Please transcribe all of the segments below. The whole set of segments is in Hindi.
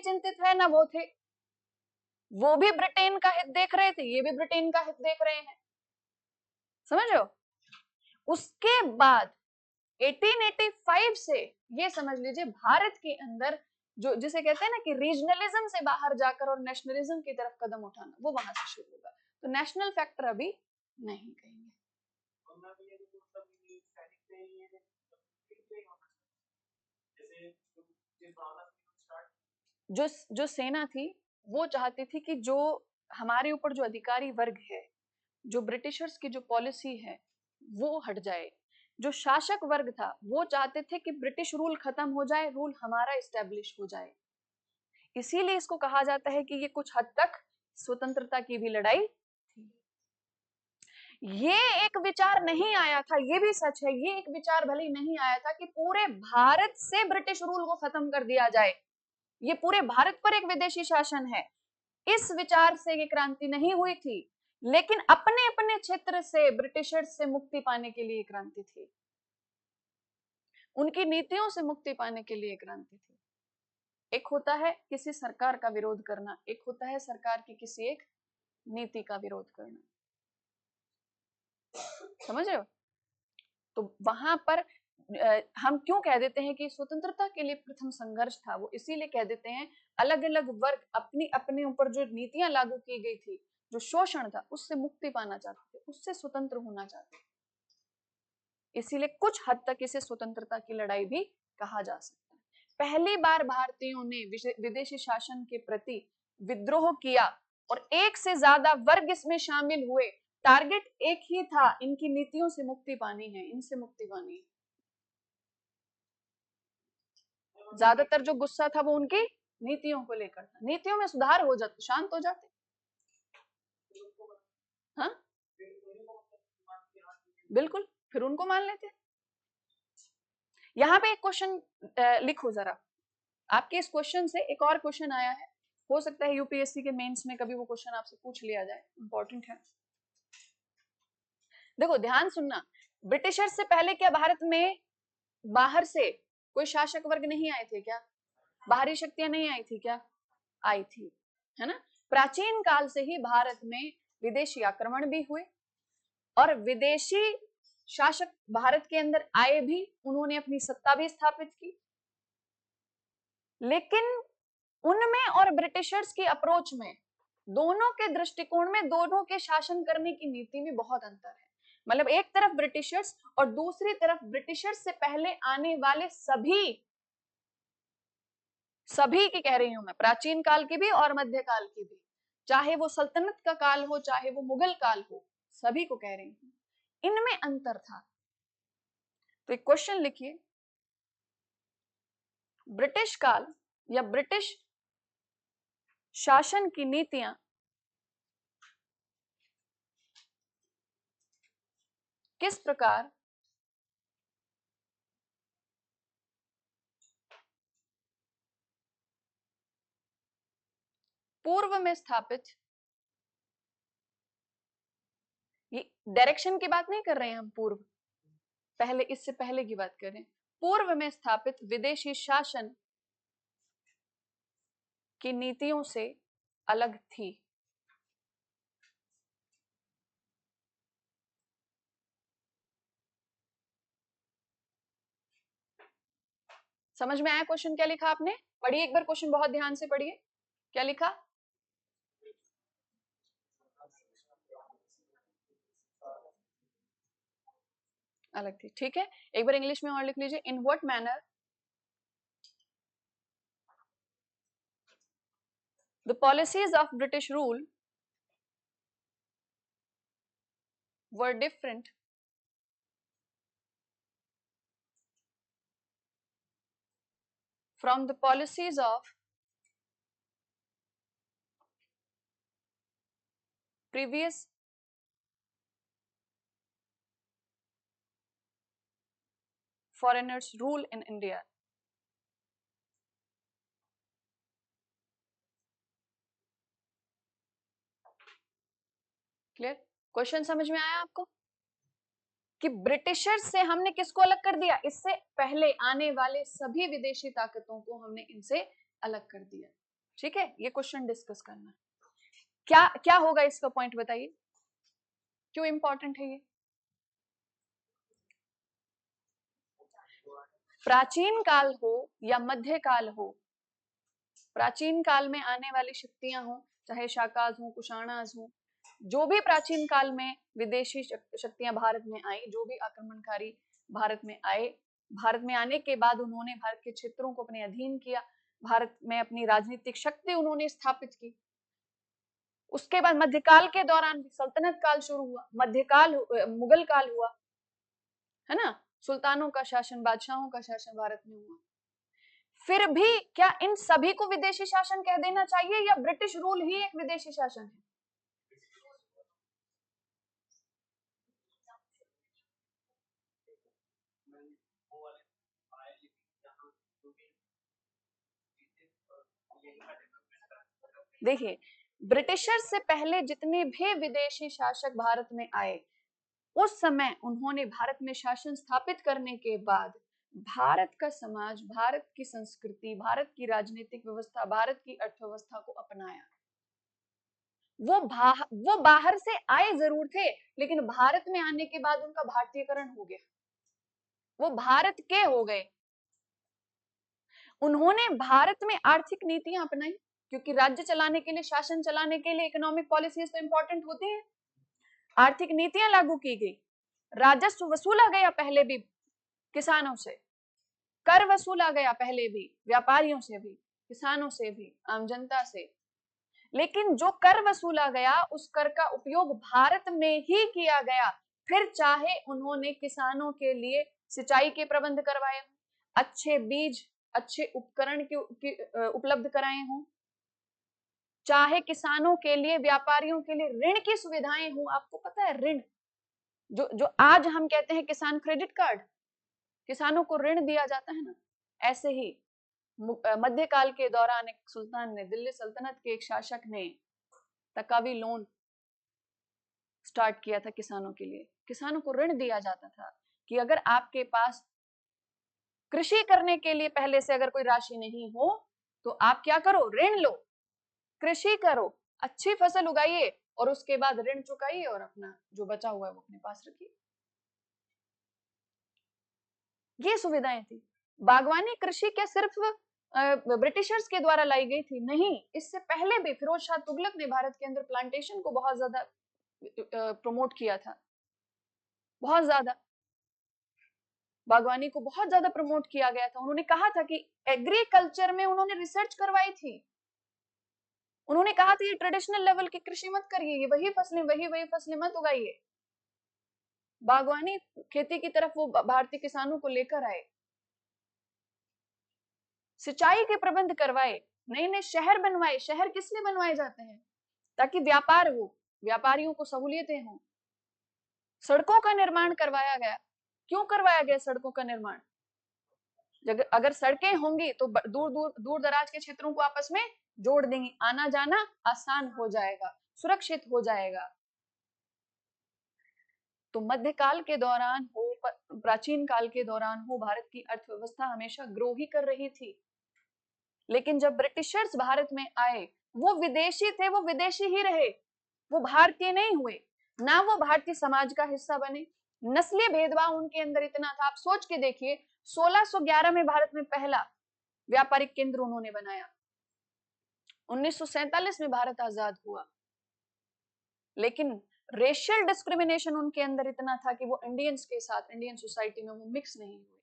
चिंतित है ना वो थे। वो भी ब्रिटेन का हित देख रहे थे, ये भी ब्रिटेन का हित देख रहे हैं, समझ रहे हो। उसके बाद 1885 से ये समझ लीजिए भारत के अंदर जो जिसे कहते हैं ना कि रीजनलिज्म से बाहर जाकर और नेशनलिज्म की तरफ कदम उठाना, वो वहां से शुरू होगा। तो नेशनल फैक्टर अभी नहीं कहेंगे। जो सेना थी वो चाहती थी कि जो हमारे ऊपर जो अधिकारी वर्ग है, जो ब्रिटिशर्स की जो पॉलिसी है वो हट जाए। जो शासक वर्ग था वो चाहते थे कि ब्रिटिश रूल खत्म हो जाए, रूल हमारा इस्टेब्लिश हो जाए। इसीलिए इसको कहा जाता है कि ये कुछ हद तक स्वतंत्रता की भी लड़ाई थी। ये एक विचार नहीं आया था, ये भी सच है, ये एक विचार भले ही नहीं आया था कि पूरे भारत से ब्रिटिश रूल को खत्म कर दिया जाए, ये पूरे भारत पर एक विदेशी शासन है, इस विचार से ये क्रांति नहीं हुई थी। लेकिन अपने अपने क्षेत्र से ब्रिटिशर्स से मुक्ति पाने के लिए क्रांति थी, उनकी नीतियों से मुक्ति पाने के लिए क्रांति थी। एक होता है किसी सरकार का विरोध करना, एक होता है सरकार की किसी एक नीति का विरोध करना, समझ रहे हो। तो वहां पर हम क्यों कह देते हैं कि स्वतंत्रता के लिए प्रथम संघर्ष था, वो इसीलिए कह देते हैं अलग अलग वर्ग अपनी अपने ऊपर जो नीतियां लागू की गई थी, जो शोषण था उससे मुक्ति पाना चाहते थे, उससे स्वतंत्र होना चाहते थे, इसीलिए कुछ हद तक इसे स्वतंत्रता की लड़ाई भी कहा जा सकता है। पहली बार भारतीयों ने विदेशी शासन के प्रति विद्रोह किया और एक से ज्यादा वर्ग इसमें शामिल हुए। टारगेट एक ही था, इनकी नीतियों से मुक्ति पानी है, इनसे मुक्ति पानी है। ज्यादातर जो गुस्सा था वो उनकी नीतियों को लेकर था, नीतियों में सुधार हो जाते, शांत हो जाते। हाँ बिल्कुल, फिर उनको मान लेते। यहाँ पे एक क्वेश्चन लिखो जरा, आपके इस क्वेश्चन से एक और क्वेश्चन आया है, हो सकता है यूपीएससी के मेंस में कभी वो क्वेश्चन आपसे पूछ लिया जाए, इंपॉर्टेंट है। देखो ध्यान सुनना, ब्रिटिशर्स से पहले क्या भारत में बाहर से कोई शासक वर्ग नहीं आए थे क्या? बाहरी शक्तियां नहीं आई थी क्या? आई थी, है ना। प्राचीन काल से ही भारत में विदेशी आक्रमण भी हुए और विदेशी शासक भारत के अंदर आए भी, उन्होंने अपनी सत्ता भी स्थापित की। लेकिन उनमें और ब्रिटिशर्स की अप्रोच में, दोनों के दृष्टिकोण में, दोनों के शासन करने की नीति में बहुत अंतर है। मतलब एक तरफ ब्रिटिशर्स और दूसरी तरफ ब्रिटिशर्स से पहले आने वाले सभी की कह रही हूं मैं, प्राचीन काल की भी और मध्यकाल की भी, चाहे वो सल्तनत का काल हो चाहे वो मुगल काल हो, सभी को कह रही हूं, इनमें अंतर था। तो एक क्वेश्चन लिखिए, ब्रिटिश काल या ब्रिटिश शासन की नीतियां किस प्रकार पूर्व में स्थापित, ये डायरेक्शन की बात नहीं कर रहे हैं हम, पूर्व पहले, इससे पहले की बात कर रहे हैं, पूर्व में स्थापित विदेशी शासन की नीतियों से अलग थी। समझ में आया क्वेश्चन क्या लिखा आपने? पढ़िए एक बार क्वेश्चन, बहुत ध्यान से पढ़िए, क्या लिखा? अलग थी, ठीक है। एक बार इंग्लिश में और लिख लीजिए, in what manner the policies of British rule were different from the policies of previous foreigners rule in India। Clear? Question समझ में आया आपको कि ब्रिटिशर्स से हमने किसको अलग कर दिया? इससे पहले आने वाले सभी विदेशी ताकतों को हमने इनसे अलग कर दिया। ठीक है, ये क्वेश्चन डिस्कस करना। क्या क्या होगा इसका पॉइंट बताइए, क्यों इंपॉर्टेंट है ये? प्राचीन काल हो या मध्य काल हो, प्राचीन काल में आने वाली शक्तियां हो, चाहे शाकाज हो, कुषाणाज हो, जो भी प्राचीन काल में विदेशी शक्तियां भारत में आई, जो भी आक्रमणकारी भारत में आए, भारत में आने के बाद उन्होंने भारत के क्षेत्रों को अपने अधीन किया, भारत में अपनी राजनीतिक शक्ति उन्होंने स्थापित की। उसके बाद मध्यकाल के दौरान सल्तनत काल शुरू हुआ, मध्यकाल मुगल काल हुआ, है ना, सुल्तानों का शासन, बादशाहों का शासन भारत में हुआ। फिर भी क्या इन सभी को विदेशी शासन कह देना चाहिए, या ब्रिटिश रूल ही एक विदेशी शासन है? देखिए, ब्रिटिशर्स से पहले जितने भी विदेशी शासक भारत में आए, उस समय उन्होंने भारत में शासन स्थापित करने के बाद भारत का समाज, भारत की संस्कृति, भारत की राजनीतिक व्यवस्था, भारत की अर्थव्यवस्था को अपनाया। वो बाहर से आए जरूर थे, लेकिन भारत में आने के बाद उनका भारतीयकरण हो गया, वो भारत के हो गए। उन्होंने भारत में आर्थिक नीतियां अपनाई, क्योंकि राज्य चलाने के लिए, शासन चलाने के लिए इकोनॉमिक पॉलिसीज तो इंपॉर्टेंट होती है। आर्थिक नीतियां लागू की गई, राजस्व वसूला गया पहले भी किसानों से, कर वसूला गया पहले भी व्यापारियों से भी, किसानों से भी, आम जनता से। लेकिन जो कर वसूला गया, उस कर का उपयोग भारत में ही किया गया। फिर चाहे उन्होंने किसानों के लिए सिंचाई के प्रबंध करवाए, अच्छे बीज, अच्छे उपकरण उपलब्ध कराए हों, चाहे किसानों के लिए, व्यापारियों के लिए ऋण की सुविधाएं हों। आपको पता है ऋण, जो जो आज हम कहते हैं किसान क्रेडिट कार्ड, किसानों को ऋण दिया जाता है ना, ऐसे ही मध्यकाल के दौरान एक सुल्तान ने, दिल्ली सल्तनत के एक शासक ने तकावी लोन स्टार्ट किया था किसानों के लिए। किसानों को ऋण दिया जाता था कि अगर आपके पास कृषि करने के लिए पहले से अगर कोई राशि नहीं हो, तो आप क्या करो, ऋण लो, कृषि करो, अच्छी फसल उगाइए, और उसके बाद ऋण चुकाइए, और अपना जो बचा हुआ है वो अपने पास रखिए। ये सुविधाएं थी। बागवानी कृषि क्या सिर्फ ब्रिटिशर्स के द्वारा लाई गई थी? नहीं, इससे पहले भी फिरोज शाह तुगलक ने भारत के अंदर प्लांटेशन को बहुत ज्यादा प्रमोट किया था, बहुत ज्यादा बागवानी को बहुत ज्यादा प्रमोट किया गया था। उन्होंने कहा था कि एग्रीकल्चर में उन्होंने रिसर्च करवाई थी, उन्होंने कहा था ये ट्रेडिशनल लेवल की कृषि मत करिए, ये वही फसलें मत उगाइए। बागवानी खेती की तरफ वो भारतीय किसानों को लेकर आए, सिंचाई के प्रबंध करवाए, नए नए शहर बनवाए। शहर किस लिए बनवाए जाते हैं? ताकि व्यापार हो, व्यापारियों को सहूलियतें हो। सड़कों का निर्माण करवाया गया। क्यों करवाया गया सड़कों का निर्माण? अगर सड़कें होंगी तो दूर दराज के क्षेत्रों को आपस में जोड़ देंगी, आना जाना आसान हो जाएगा, सुरक्षित हो जाएगा। तो मध्यकाल के दौरान हो, प्राचीन काल के दौरान हो, भारत की अर्थव्यवस्था हमेशा ग्रो ही कर रही थी। लेकिन जब ब्रिटिशर्स भारत में आए, वो विदेशी थे, वो विदेशी ही रहे, वो भारतीय नहीं हुए, ना वो भारतीय समाज का हिस्सा बने। नस्लीय भेदभाव उनके अंदर इतना था, आप सोच के देखिए, 1611 में भारत में पहला व्यापारिक केंद्र उन्होंने बनाया, 1947 में भारत आजाद हुआ, लेकिन रेशियल डिस्क्रिमिनेशन उनके अंदर इतना था कि वो इंडियंस के साथ, इंडियन सोसाइटी में वो मिक्स नहीं हुए।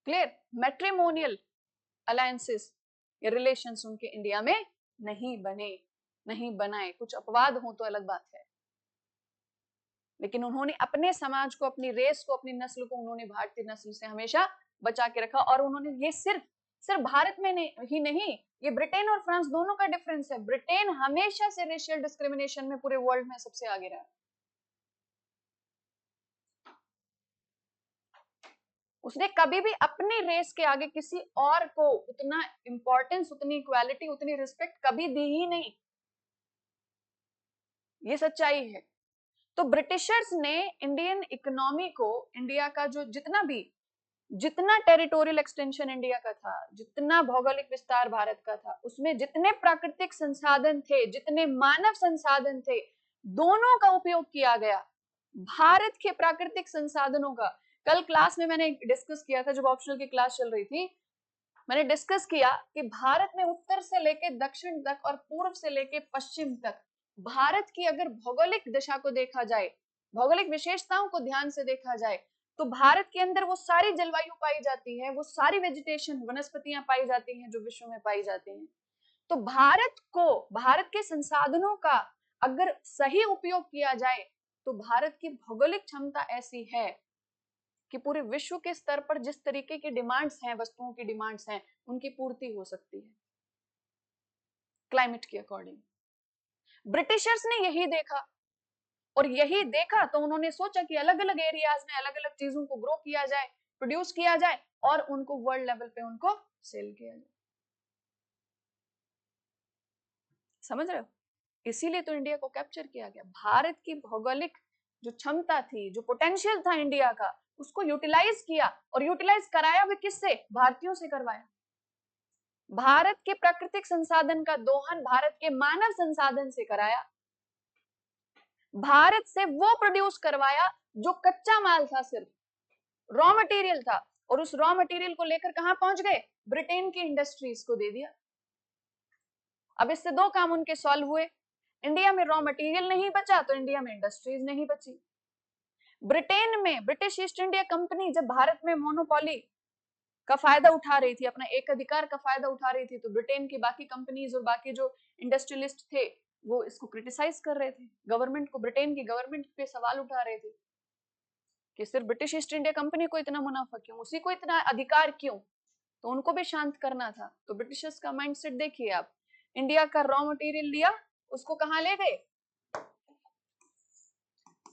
क्लियर? मैट्रिमोनियल अलायंसेस या रिलेशंस उनके इंडिया में नहीं बने, नहीं बनाए। कुछ अपवाद हो तो अलग बात है, लेकिन उन्होंने अपने समाज को, अपनी रेस को, अपनी नस्ल को उन्होंने भारतीय नस्ल से हमेशा बचा के रखा। और उन्होंने ये सिर्फ सिर्फ भारत में ही नहीं, ये ब्रिटेन और फ्रांस दोनों का डिफरेंस है। ब्रिटेन हमेशा से रेशियल डिस्क्रिमिनेशन में पूरे वर्ल्ड में सबसे आगे रहा। उसने कभी भी अपनी रेस के आगे किसी और को उतना इंपॉर्टेंस, उतनी इक्वालिटी, उतनी रिस्पेक्ट कभी दी ही नहीं। ये सच्चाई है। तो ब्रिटिशर्स ने इंडियन इकोनॉमी को, इंडिया का जो जितना भी जितना टेरिटोरियल एक्सटेंशन इंडिया का था, जितना भौगोलिक विस्तार भारत का था, उसमें जितने प्राकृतिक संसाधन थे, जितने मानव संसाधन थे, दोनों का उपयोग किया गया। भारत के प्राकृतिक संसाधनों का कल क्लास में मैंने डिस्कस किया था, जब ऑप्शनल की क्लास चल रही थी, मैंने डिस्कस किया कि भारत में उत्तर से लेके दक्षिण तक और पूर्व से लेके पश्चिम तक भारत की अगर भौगोलिक दिशा को देखा जाए, भौगोलिक विशेषताओं को ध्यान से देखा जाए, तो भारत के अंदर वो सारी जलवायु पाई जाती है, वो सारी वेजिटेशन वनस्पतियां पाई जाती हैं जो विश्व में पाई जाती हैं। तो भारत के संसाधनों का अगर सही उपयोग किया जाए तो भारत की भौगोलिक क्षमता ऐसी है कि पूरे विश्व के स्तर पर जिस तरीके की डिमांड्स हैं, वस्तुओं की डिमांड्स हैं, उनकी पूर्ति हो सकती है क्लाइमेट के अकॉर्डिंग। ब्रिटिशर्स ने यही देखा, और यही देखा तो उन्होंने सोचा कि अलग अलग एरियाज में अलग अलग चीजों को ग्रो किया जाए, प्रोड्यूस किया जाए और उनको वर्ल्ड लेवल पे उनको सेल किया जाए। समझ रहे हो? इसीलिए तो इंडिया को कैप्चर किया गया। भारत की भौगोलिक जो क्षमता थी, जो पोटेंशियल था इंडिया का, उसको यूटिलाइज किया, और यूटिलाइज कराया भी किससे? भारतीयों से करवाया। भारत के प्राकृतिक संसाधन का दोहन भारत के मानव संसाधन से कराया, भारत से वो प्रोड्यूस करवाया जो कच्चा माल था, सिर्फ रॉ मटेरियल था, और उस रॉ मटेरियल को लेकर कहां पहुंच गए? ब्रिटेन की इंडस्ट्रीज को दे दिया। अब इससे दो काम उनके सॉल्व हुए, इंडिया में रॉ मटेरियल नहीं बचा तो इंडिया में इंडस्ट्रीज नहीं बची। ब्रिटेन में ब्रिटिश ईस्ट इंडिया कंपनी जब भारत में मोनोपोली का फायदा उठा रही थी, अपना एक अधिकार का फायदा उठा रही थी, तो ब्रिटेन की बाकी कंपनीज और बाकी जो इंडस्ट्रियलिस्ट थे वो इसको क्रिटिसाइज कर रहे थे, गवर्नमेंट को, ब्रिटेन की गवर्नमेंट पे सवाल उठा रहे थे कि सिर्फ ब्रिटिश ईस्ट इंडिया कंपनी को इतना मुनाफा क्यों, उसी को इतना अधिकार क्यों? तो उनको भी शांत करना था। तो ब्रिटिशर्स का माइंडसेट देखिए आप, इंडिया का रॉ मटेरियल लिया, उसको कहां ले गए?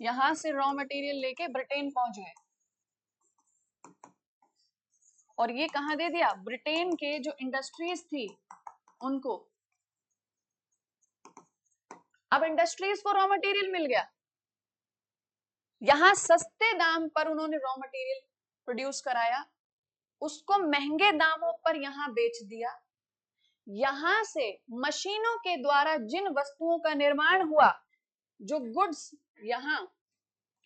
यहां से रॉ मटेरियल लेके ब्रिटेन पहुंच गए, और ये कहां दे दिया? ब्रिटेन के जो इंडस्ट्रीज थी उनको। अब इंडस्ट्रीज को रॉ मटेरियल मिल गया, यहां सस्ते दाम पर उन्होंने रॉ मटेरियल प्रोड्यूस कराया, उसको महंगे दामों पर यहां बेच दिया। यहां से मशीनों के द्वारा जिन वस्तुओं का निर्माण हुआ, जो गुड्स यहां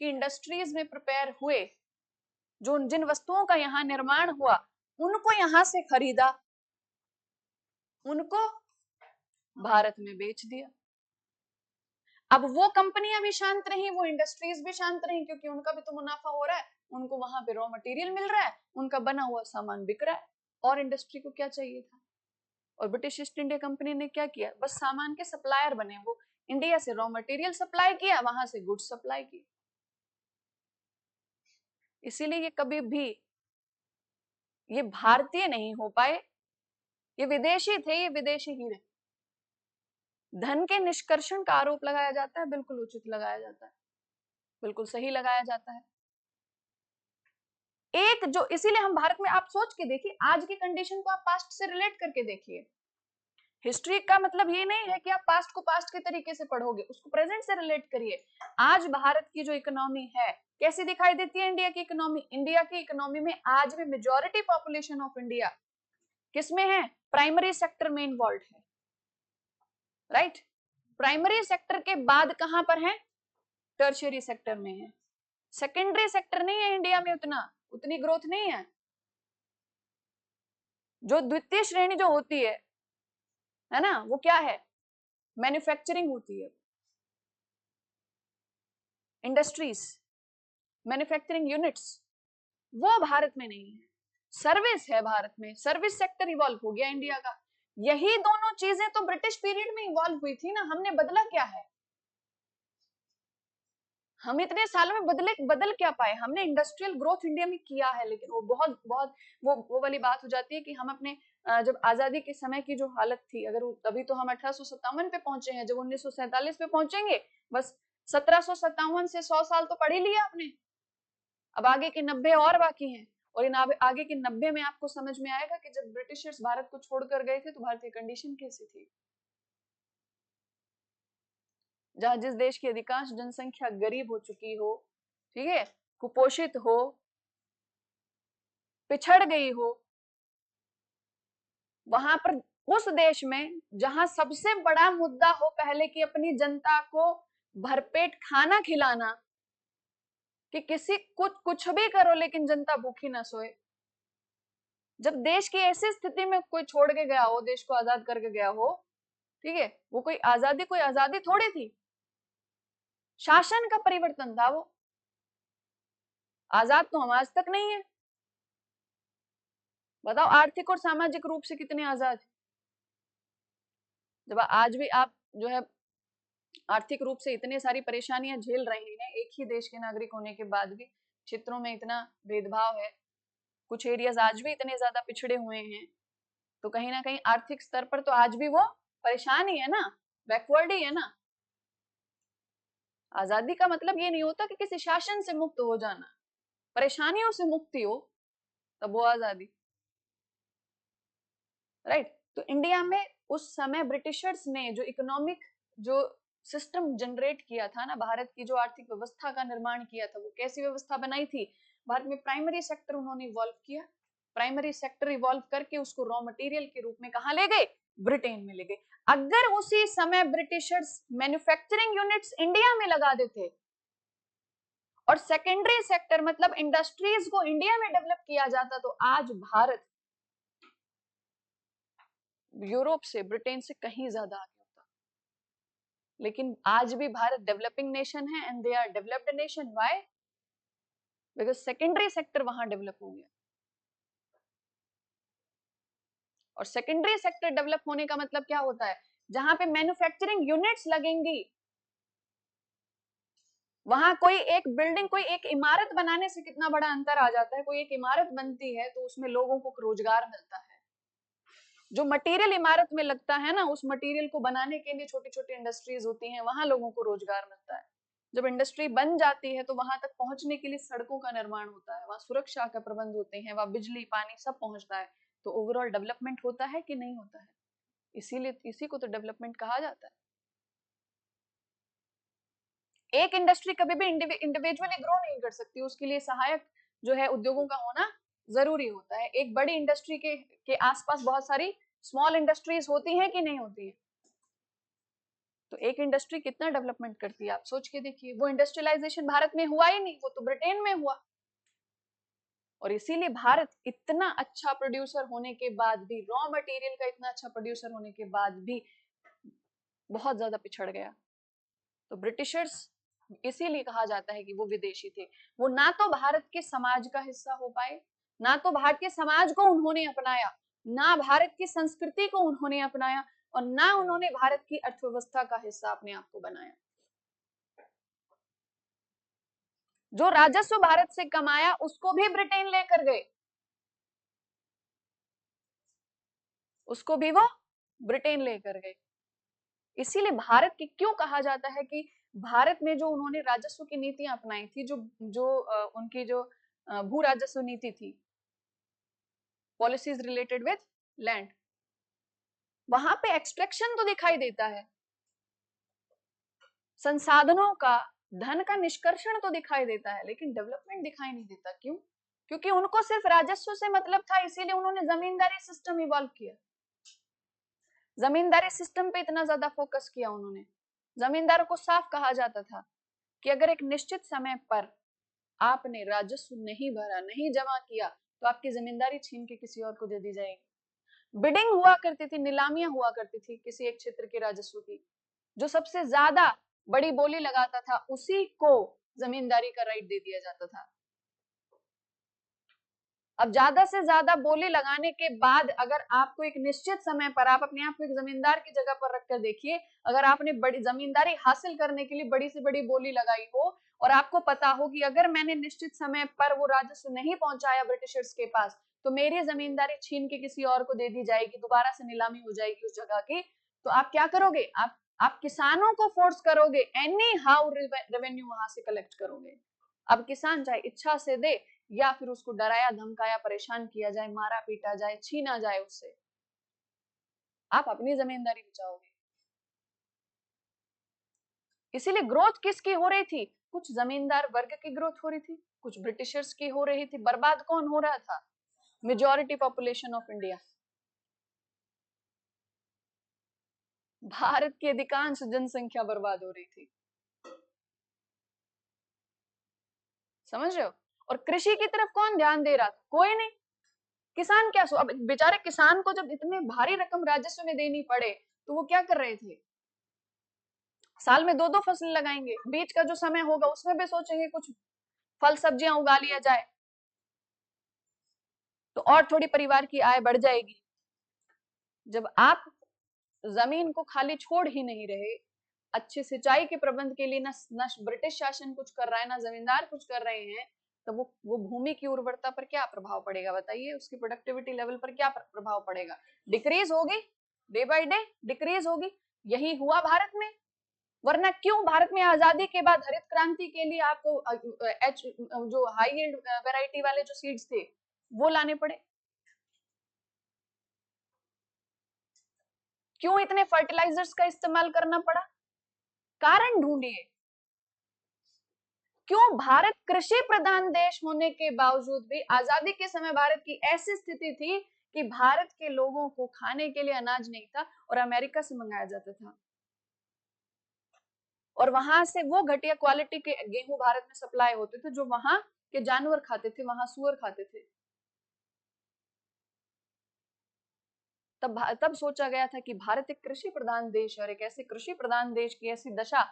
की इंडस्ट्रीज में प्रिपेयर हुए, जो जिन वस्तुओं का यहां निर्माण हुआ, उनको यहां से खरीदा, उनको भारत में बेच दिया। अब वो कंपनियां भी शांत रही, वो इंडस्ट्रीज भी शांत रही, क्योंकि उनका भी तो मुनाफा हो रहा है, उनको वहां पे रॉ मटेरियल मिल रहा है, उनका बना हुआ सामान बिक रहा है, और इंडस्ट्री को क्या चाहिए था? और ब्रिटिश ईस्ट इंडिया कंपनी ने क्या किया? बस सामान के सप्लायर बने, वो इंडिया से रॉ मटेरियल सप्लाई किया, वहां से गुड्स सप्लाई की। इसीलिए ये कभी भी ये भारतीय नहीं हो पाए, ये विदेशी थे, ये विदेशी ही रहे। धन के निष्कर्षण का आरोप लगाया जाता है, बिल्कुल उचित लगाया जाता है, बिल्कुल सही लगाया जाता है। एक जो, इसीलिए हम भारत में, आप सोच के देखिए, आज की कंडीशन को आप पास्ट से रिलेट करके देखिए। हिस्ट्री का मतलब ये नहीं है कि आप पास्ट को पास्ट के तरीके से पढ़ोगे, उसको प्रेजेंट से रिलेट करिए। आज भारत की जो इकोनॉमी है कैसी दिखाई देती है? इंडिया की इकोनॉमी, इंडिया की इकोनॉमी में आज भी मेजॉरिटी पॉपुलेशन ऑफ इंडिया किसमें है? प्राइमरी सेक्टर में इन्वॉल्व है, राइट? प्राइमरी सेक्टर के बाद कहां पर है? टर्शियरी सेक्टर में है। सेकेंडरी सेक्टर नहीं है इंडिया में, उतनी ग्रोथ नहीं है। जो द्वितीय श्रेणी जो होती है ना, वो क्या है? मैन्युफैक्चरिंग होती है, इंडस्ट्रीज, मैन्युफैक्चरिंग यूनिट्स, वो भारत में नहीं है। सर्विस है भारत में, सर्विस सेक्टर इवॉल्व हो गया इंडिया का। यही दोनों चीजें तो ब्रिटिश पीरियड में इवॉल्व हुई थी ना, हमने बदला क्या है? हम इतने सालों में बदल क्या पाए? हमने इंडस्ट्रियल ग्रोथ इंडिया में किया है, लेकिन वो बहुत बहुत वो वाली बात हो जाती है कि हम अपने जब आजादी के समय की जो हालत थी, अगर अभी तो हम 1857 पे पहुंचे हैं, जब 1947 पे पहुंचेंगे, बस 1757 से 100 साल तो पढ़ ही लिया आपने, अब आगे के 90 और बाकी हैं। और इन आगे के 90 में आपको समझ में आएगा कि जब ब्रिटिशर्स भारत को छोड़कर गए थे तो भारतीय कंडीशन कैसी थी, जहां जिस देश की अधिकांश जनसंख्या गरीब हो चुकी हो, ठीक है, कुपोषित हो, पिछड़ गई हो, वहां पर उस देश में जहां सबसे बड़ा मुद्दा हो पहले कि अपनी जनता को भरपेट खाना खिलाना, कि किसी कुछ भी करो लेकिन जनता भूखी ना सोए, जब देश की ऐसी स्थिति में कोई छोड़ के गया हो, देश को आजाद करके गया हो, ठीक है, वो कोई आजादी थोड़ी थी, शासन का परिवर्तन था वो। आजाद तो हम आज तक नहीं है। बताओ आर्थिक और सामाजिक रूप से कितने आजाद है। जब आज भी आप जो है आर्थिक रूप से इतने सारी परेशानियां झेल रहे हैं, एक ही देश के नागरिक होने के बाद भी क्षेत्रों में इतना भेदभाव है, कुछ एरियाज आज भी इतने ज्यादा पिछड़े हुए हैं, तो कहीं ना कहीं आर्थिक स्तर पर तो आज भी वो परेशान ही है ना, बैकवर्ड ही है ना। आजादी का मतलब ये नहीं होता कि किसी शासन से मुक्त हो जाना, परेशानियों से मुक्ति हो तब वो आजादी, राइट। तो इंडिया में उस समय ब्रिटिशर्स ने जो इकोनॉमिक जो सिस्टम जनरेट किया था ना, भारत की जो आर्थिक व्यवस्था का निर्माण किया था, वो कैसी व्यवस्था बनाई थी। भारत में प्राइमरी सेक्टर उन्होंने इवॉल्व किया, प्राइमरी सेक्टर इवॉल्व करके उसको रॉ मटेरियल के रूप में कहाँ ले गए, ब्रिटेन में ले गए। अगर उसी समय ब्रिटिशर्स मैन्युफैक्चरिंग यूनिट्स इंडिया में लगा देते और सेकेंडरी सेक्टर मतलब इंडस्ट्रीज को इंडिया में डेवलप किया जाता, तो आज भारत यूरोप से, ब्रिटेन से कहीं ज्यादा आगे होता। लेकिन आज भी भारत डेवलपिंग नेशन है and they are developed nation. Why? Because secondary sector वहां डेवलप हो गया। और सेकेंडरी सेक्टर डेवलप होने का मतलब क्या होता है, जहां पे मैन्युफैक्चरिंग यूनिट्स लगेंगी, वहां कोई एक बिल्डिंग, कोई एक इमारत बनाने से कितना बड़ा अंतर आ जाता है। कोई एक इमारत बनती है तो उसमें लोगों को रोजगार मिलता है। जो मटेरियल इमारत में लगता है ना, उस मटेरियल को बनाने के लिए छोटी छोटी इंडस्ट्रीज होती हैं, वहां लोगों को रोजगार मिलता है। जब इंडस्ट्री बन जाती है तो वहां तक पहुंचने के लिए सड़कों का निर्माण होता है, वहां सुरक्षा का प्रबंध होते हैं, वहां बिजली पानी सब पहुंचता है। तो ओवरऑल डेवलपमेंट होता है कि नहीं होता है। इसीलिए इसी को तो डेवलपमेंट कहा जाता है। एक इंडस्ट्री कभी भी इंडिविजुअली ग्रो नहीं कर सकती, उसके लिए सहायक जो है उद्योगों का होना जरूरी होता है। एक बड़ी इंडस्ट्री के आसपास बहुत सारी स्मॉल इंडस्ट्रीज होती हैं कि नहीं होती है। तो एक इंडस्ट्री कितना डेवलपमेंट करती है, आप सोच के देखिए। वो इंडस्ट्रियलाइजेशन भारत में हुआ ही नहीं, वो तो ब्रिटेन में हुआ। और इसीलिए भारत इतना अच्छा प्रोड्यूसर होने के बाद भी, रॉ मटेरियल का इतना अच्छा प्रोड्यूसर होने के बाद भी बहुत ज्यादा पिछड़ गया। तो ब्रिटिशर्स इसीलिए कहा जाता है कि वो विदेशी थे। वो ना तो भारत के समाज का हिस्सा हो पाए, ना तो भारतीय समाज को उन्होंने अपनाया, ना भारत की संस्कृति को उन्होंने अपनाया, और ना उन्होंने भारत की अर्थव्यवस्था का हिस्सा अपने आप को बनाया। जो राजस्व भारत से कमाया उसको भी ब्रिटेन लेकर गए, उसको भी वो ब्रिटेन लेकर गए। इसीलिए भारत की क्यों कहा जाता है कि भारत में जो उन्होंने राजस्व की नीतियां अपनाई थी, जो जो उनकी जो भू राजस्व नीति थी, पॉलिसीज रिलेटेड विद लैंड, वहां पे एक्सट्रैक्शन तो दिखाई देता है, संसाधनों का, धन का निष्कर्षण तो दिखाई देता है, लेकिन डेवलपमेंट दिखाई नहीं देता। क्यों? क्योंकि उनको सिर्फ राजस्व से मतलब था, इसीलिए उन्होंने जमींदारी सिस्टम इवॉल्व किया। जमींदारी सिस्टम पे इतना ज्यादा फोकस किया उन्होंने। जमींदारों को साफ कहा जाता था कि अगर एक निश्चित समय पर आपने राजस्व नहीं भरा, नहीं जमा किया, तो आपकी जमींदारी छीन के किसी और को दे दी जाएगी। बिडिंग हुआ करती थी, नीलामियां हुआ करती थी किसी एक क्षेत्र के राजस्व की। जो सबसे ज्यादा बड़ी बोली लगाता था उसी को जमींदारी का राइट दे दिया जाता था। अब ज्यादा से ज्यादा बोली लगाने के बाद अगर आपको एक निश्चित समय पर, आप अपने आप को एक जमींदार की जगह पर रखकर देखिए, अगर आपने बड़ी जमींदारी हासिल करने के लिए बड़ी से बड़ी बोली लगाई हो और आपको पता हो कि अगर मैंने निश्चित समय पर वो राजस्व नहीं पहुंचाया ब्रिटिशर्स के पास, तो मेरी जमींदारी छीन के किसी और को दे दी जाएगी, दोबारा से नीलामी हो जाएगी उस जगह की, तो आप क्या करोगे? आप किसानों को फोर्स करोगे, एनी हाउ रेवेन्यू वहां से कलेक्ट करोगे। अब किसान चाहे इच्छा से दे या फिर उसको डराया धमकाया परेशान किया जाए, मारा पीटा जाए, छीना जाए उससे, आप अपनी जमींदारी बचाओगे। इसीलिए ग्रोथ किसकी हो रही थी? कुछ जमींदार वर्ग की ग्रोथ हो रही थी, कुछ ब्रिटिशर्स की हो रही थी। बर्बाद कौन हो रहा था? Majority population of India, Bharat की अधिकांश जनसंख्या बर्बाद हो रही थी, समझ रहे हो? और कृषि की तरफ कौन ध्यान दे रहा था? कोई नहीं। किसान क्या अब बेचारे किसान को जब इतने भारी रकम राजस्व में देनी पड़े तो वो क्या कर रहे थे? साल में दो दो फसल लगाएंगे, बीच का जो समय होगा उसमें भी सोचेंगे कुछ फल सब्जियां उगा लिया जाए तो और थोड़ी परिवार की आय बढ़ जाएगी। जब आप जमीन को खाली छोड़ ही नहीं रहे, अच्छे सिंचाई के प्रबंध के लिए न ब्रिटिश शासन कुछ कर रहा है ना जमींदार कुछ कर रहे हैं, तो वो भूमि की उर्वरता पर क्या प्रभाव पड़ेगा बताइए? उसकी प्रोडक्टिविटी लेवल पर क्या प्रभाव पड़ेगा? डिक्रीज होगी, डे बाय डे डिक्रीज होगी। यही हुआ भारत में। वरना क्यों भारत में आजादी के बाद हरित क्रांति के लिए आपको जो हाई यील्ड वैरायटी वाले जो सीड्स थे वो लाने पड़े? क्यों इतने फर्टिलाइजर्स का इस्तेमाल करना पड़ा? कारण ढूंढिए। क्यों भारत कृषि प्रधान देश होने के बावजूद भी आजादी के समय भारत की ऐसी स्थिति थी कि भारत के लोगों को खाने के लिए अनाज नहीं था और अमेरिका से मंगाया जाता था, और वहां से वो घटिया क्वालिटी के गेहूं भारत में सप्लाई होते थे जो वहां के जानवर खाते थे, वहां सुअर खाते थे। तब सोचा गया था कि भारत एक कृषि प्रधान देश है और एक ऐसे कृषि प्रधान देश की ऐसी दशा,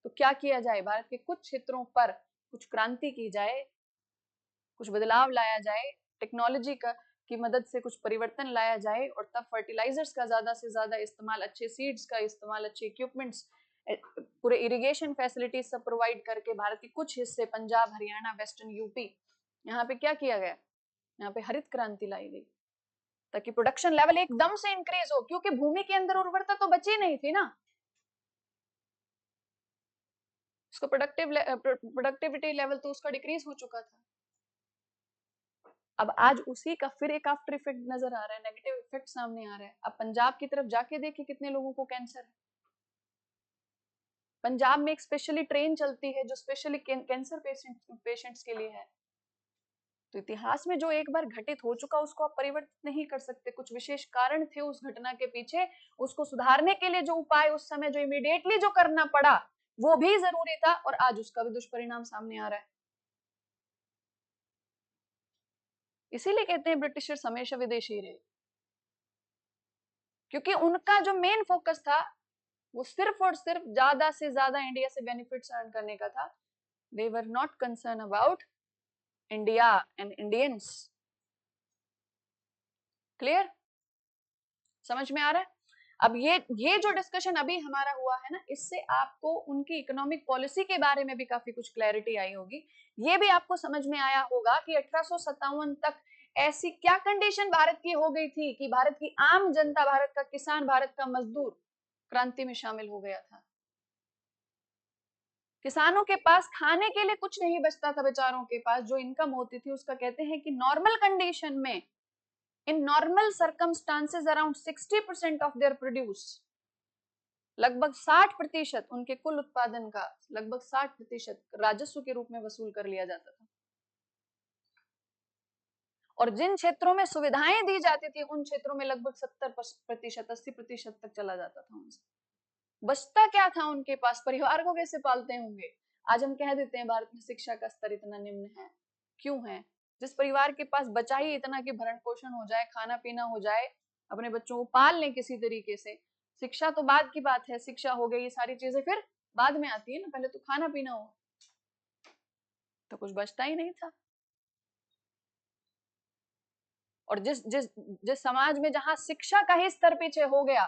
तो क्या किया जाए? भारत के कुछ क्षेत्रों पर कुछ क्रांति की जाए, कुछ बदलाव लाया जाए, टेक्नोलॉजी का की मदद से कुछ परिवर्तन लाया जाए, और तब फर्टिलाइजर्स का ज्यादा से ज्यादा इस्तेमाल, अच्छे सीड्स का इस्तेमाल, अच्छे इक्विपमेंट्स, पूरे इरिगेशन फैसिलिटीज सब प्रोवाइड करके भारत के कुछ हिस्से पंजाब, हरियाणा, वेस्टर्न यूपी, यहाँ पे क्या किया गया? यहाँ पे हरित क्रांति लाई गई ताकि प्रोडक्शन लेवल एकदम से इंक्रीज हो, क्योंकि भूमि के अंदर उर्वरता तो बची नहीं थी ना। उसको प्रोडक्टिविटी लेवल तो उसका डिक्रीज हो चुका था। अब आज उसी का फिर एक आफ्टर इफेक्ट नजर आ रहा है, नेगेटिव इफेक्ट सामने आ रहा है। अब पंजाब की तरफ जाके देखिए कितने लोगों को कैंसर है। पंजाब में एक स्पेशली ट्रेन चलती है जो स्पेशली कैंसर पेशेंट्स के लिए है। तो इतिहास में जो एक बार घटित हो चुका उसको आप परिवर्तित नहीं कर सकते। कुछ विशेष कारण थे उस घटना के पीछे, उसको सुधारने के लिए जो उपाय उस समय जो इमीडिएटली जो करना पड़ा वो भी जरूरी था, और आज उसका भी दुष्परिणाम सामने आ रहा है। इसीलिए कहते हैं ब्रिटिशर्स हमेशा विदेशी रहे, क्योंकि उनका जो मेन फोकस था वो सिर्फ और सिर्फ ज्यादा से ज्यादा इंडिया से बेनिफिट्स अर्न करने का था। They were not concern about India and Indians. Clear? समझ में आ रहा है? अब ये जो डिस्कशन अभी हमारा हुआ है ना, इससे आपको उनकी इकोनॉमिक पॉलिसी के बारे में भी काफी कुछ क्लैरिटी आई होगी। ये भी आपको समझ में आया होगा कि 1857 तक ऐसी क्या कंडीशन भारत की हो गई थी कि भारत की आम जनता, भारत का किसान, भारत का मजदूर क्रांति में शामिल हो गया था। किसानों के पास खाने के लिए कुछ नहीं बचता था, बेचारों के पास जो इनकम होती थी उसका कहते हैं कि नॉर्मल कंडीशन में, in normal circumstances, around 60% of their produce, लगभग 60% उनके कुल उत्पादन का लगभग 60% राजस्व के रूप में वसूल कर लिया जाता था। और जिन क्षेत्रों में सुविधाएं दी जाती थी उन क्षेत्रों में लगभग 70%, 80% तक चला जाता था उनसे। बचता क्या था उनके पास? परिवार को कैसे पालते होंगे? आज हम कह देते हैं भारत में शिक्षा का स्तर इतना निम्न है। क्यों है? जिस परिवार के पास बचा ही इतना कि भरण पोषण हो जाए, खाना पीना हो जाए, अपने बच्चों को पाल लें किसी तरीके से, शिक्षा तो बाद की बात है, शिक्षा हो गई, ये सारी चीजें फिर बाद में आती है ना, पहले तो खाना पीना हो, तो कुछ बचता ही नहीं था। और जिस जिस जिस समाज में जहां शिक्षा का ही स्तर पीछे हो गया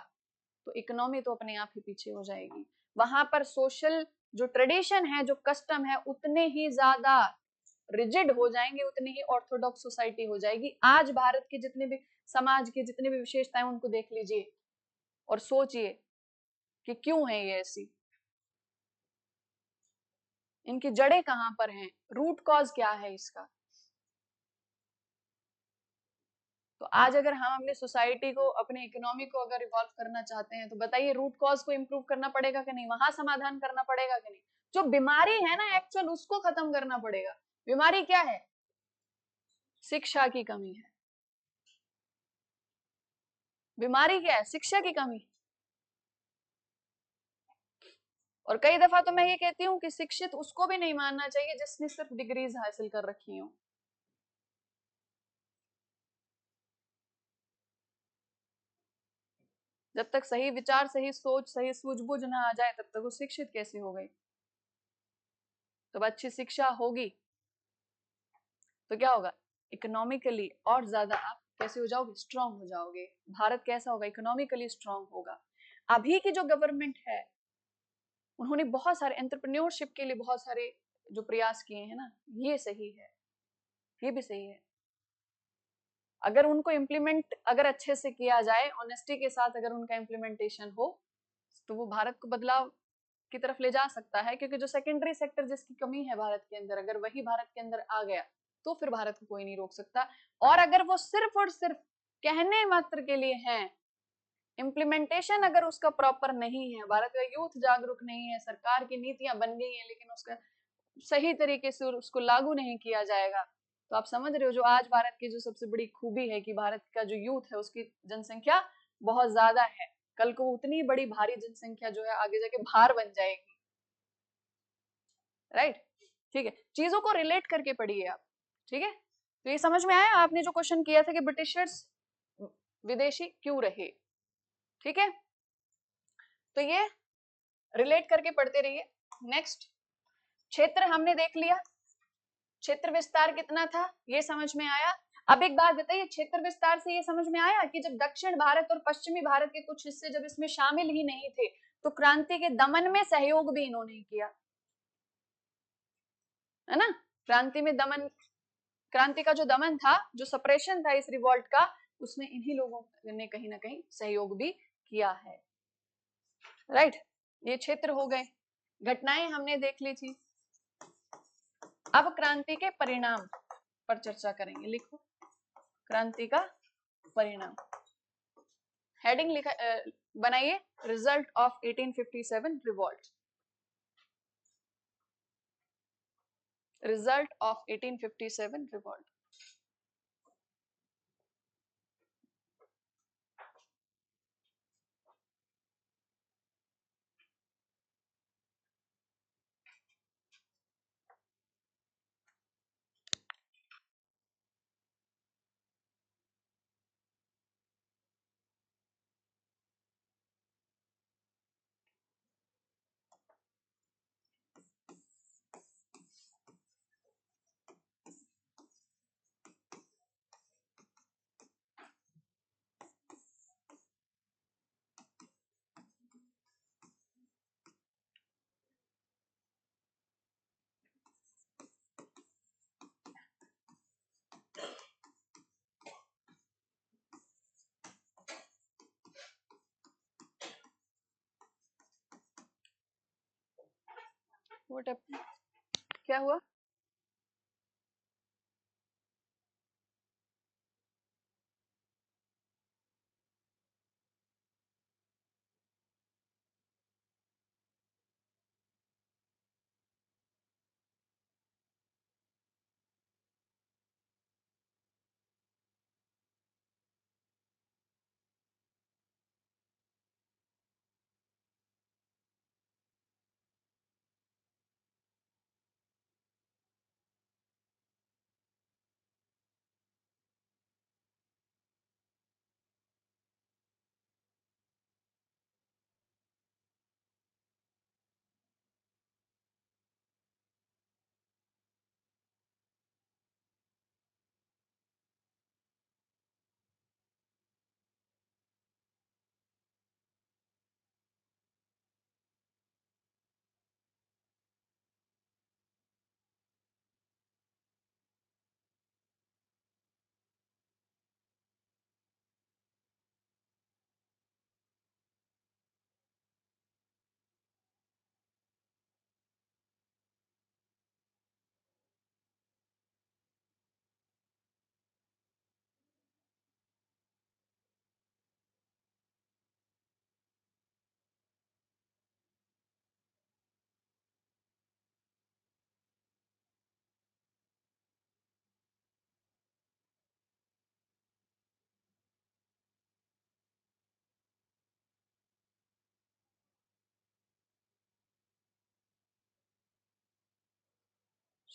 तो इकोनॉमी तो अपने आप ही पीछे हो जाएगी। वहां पर सोशल जो ट्रेडिशन है, जो कस्टम है, उतने ही ज्यादा रिजिड हो जाएंगे, उतनी ही ऑर्थोडॉक्स सोसाइटी हो जाएगी। आज भारत के जितने भी समाज की जितनी भी विशेषताएं उनको देख लीजिए और सोचिए कि क्यों है ये ऐसी, इनकी जड़ें कहां पर हैं, रूट कॉज क्या है इसका। तो आज अगर हम अपनी सोसाइटी को, अपनी इकोनॉमी को अगर इवॉल्व करना चाहते हैं तो बताइए रूट कॉज को इम्प्रूव करना पड़ेगा कि नहीं, वहां समाधान करना पड़ेगा कि नहीं? जो बीमारी है ना एक्चुअल, उसको खत्म करना पड़ेगा। बीमारी क्या है? शिक्षा की कमी है। बीमारी क्या है? शिक्षा की कमी। और कई दफा तो मैं ये कहती हूँ कि शिक्षित उसको भी नहीं मानना चाहिए जिसने सिर्फ डिग्रीज हासिल कर रखी हो। जब तक सही विचार, सही सोच, सही सूझबूझ ना आ जाए, तब तक वो शिक्षित कैसे हो गई? तो अच्छी शिक्षा होगी तो क्या होगा? इकोनॉमिकली और ज्यादा आप कैसे हो जाओगे? स्ट्रांग हो जाओगे। भारत कैसा होगा? इकोनॉमिकली स्ट्रांग होगा। अभी की जो गवर्नमेंट है, उन्होंने बहुत सारे एंटरप्रेन्योरशिप के लिए बहुत सारे जो प्रयास किए हैं ना, ये सही है, ये भी सही है। अगर उनको इम्प्लीमेंट अगर अच्छे से किया जाए, ऑनेस्टी के साथ अगर उनका इम्प्लीमेंटेशन हो, तो वो भारत को बदलाव की तरफ ले जा सकता है। क्योंकि जो सेकेंडरी सेक्टर जिसकी कमी है भारत के अंदर, अगर वही भारत के अंदर आ गया तो फिर भारत को कोई नहीं रोक सकता। और अगर वो सिर्फ और सिर्फ कहने मात्र के लिए हैं, इम्प्लीमेंटेशन अगर उसका प्रॉपर नहीं है, भारत का यूथ जागरूक नहीं है, सरकार की नीतियां बन गई हैं लेकिन उसका सही तरीके से उसको लागू नहीं किया जाएगा, तो आप समझ रहे हो जो आज भारत की जो सबसे बड़ी खूबी है कि भारत का जो यूथ है उसकी जनसंख्या बहुत ज्यादा है, कल को उतनी बड़ी भारी जनसंख्या जो है आगे जाके भार बन जाएगी। राइट? ठीक है, चीजों को रिलेट करके पढ़िए आप। ठीक है, तो ये समझ में आया आपने जो क्वेश्चन किया था कि ब्रिटिशर्स विदेशी क्यों रहे? ठीक है, तो ये रिलेट करके पढ़ते रहिए। नेक्स्ट, क्षेत्र हमने देख लिया, क्षेत्र विस्तार कितना था ये समझ में आया। अब एक बात बताइए, क्षेत्र विस्तार से ये समझ में आया कि जब दक्षिण भारत और पश्चिमी भारत के कुछ हिस्से जब इसमें शामिल ही नहीं थे, तो क्रांति के दमन में सहयोग भी इन्होंने किया, है ना? क्रांति में दमन, क्रांति का जो दमन था, जो सप्रेशन था इस रिवॉल्ट का, उसमें इन्हीं लोगों ने कहीं ना कहीं सहयोग भी किया है। राइट? ये क्षेत्र हो गए, घटनाएं हमने देख ली थी। अब क्रांति के परिणाम पर चर्चा करेंगे। लिखो, क्रांति का परिणाम। हेडिंग लिखा बनाइए, result of 1857 revolt. Result of 1857 revolt. क्या हुआ?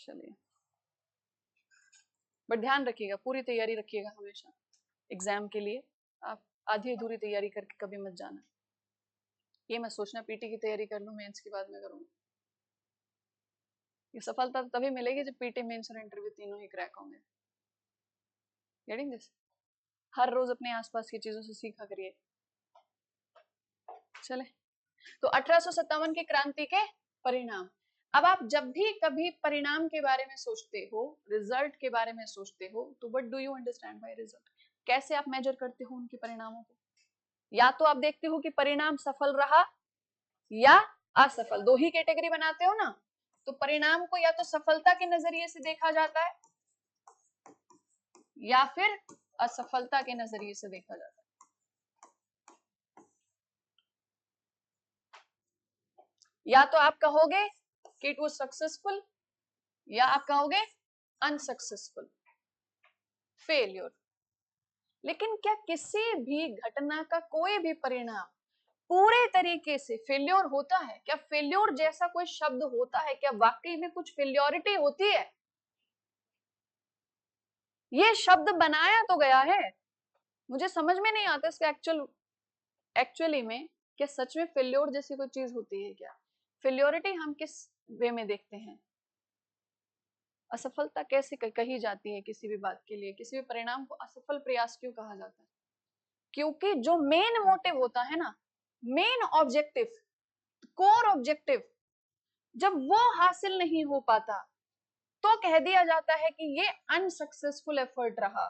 चलिए, बट ध्यान रखिएगा, पूरी तैयारी रखिएगा हमेशा एग्जाम के लिए। आप आधी अधूरी तैयारी करके कभी मत जाना। ये मत सोचना पीटी की तैयारी कर लूं, मेंस के बाद में करूंगा। ये सफलता तभी मिलेगी जब पीटी, मेंस और इंटरव्यू तीनों ही क्रैक होंगे। Getting this? हर रोज अपने आसपास की चीजों से सीखा करिए। चले, तो 1857 की क्रांति के परिणाम। अब आप जब भी कभी परिणाम के बारे में सोचते हो, रिजल्ट के बारे में सोचते हो, तो what do you understand by result? कैसे आप मेजर करते हो उनके परिणामों को? या तो आप देखते हो कि परिणाम सफल रहा या असफल, दो ही कैटेगरी बनाते हो ना। तो परिणाम को या तो सफलता के नजरिए से देखा जाता है या फिर असफलता के नजरिए से देखा जाता है। या तो आप कहोगे कि इट वाज सक्सेसफुल या आप कहोगे अनसक्सेसफुल, फेलियर। लेकिन क्या किसी भी घटना का कोई भी परिणाम पूरे तरीके से फेल्योर होता है? क्या फेल्योर जैसा कोई शब्द होता है? क्या वाकई में कुछ फेल्योरिटी होती है? ये शब्द बनाया तो गया है, मुझे समझ में नहीं आता इसका एक्चुअली में क्या सच में फेल्योर जैसी कोई चीज होती है क्या? फेल्योरिटी हम किस वे में देखते हैं? असफलता कैसे कही जाती है किसी भी बात के लिए? किसी भी परिणाम को असफल प्रयास क्यों कहा जाता है? क्योंकि जो मेन मोटिव होता है ना, मेन ऑब्जेक्टिव, कोर ऑब्जेक्टिव, जब वो हासिल नहीं हो पाता तो कह दिया जाता है कि ये अनसक्सेसफुल एफर्ट रहा।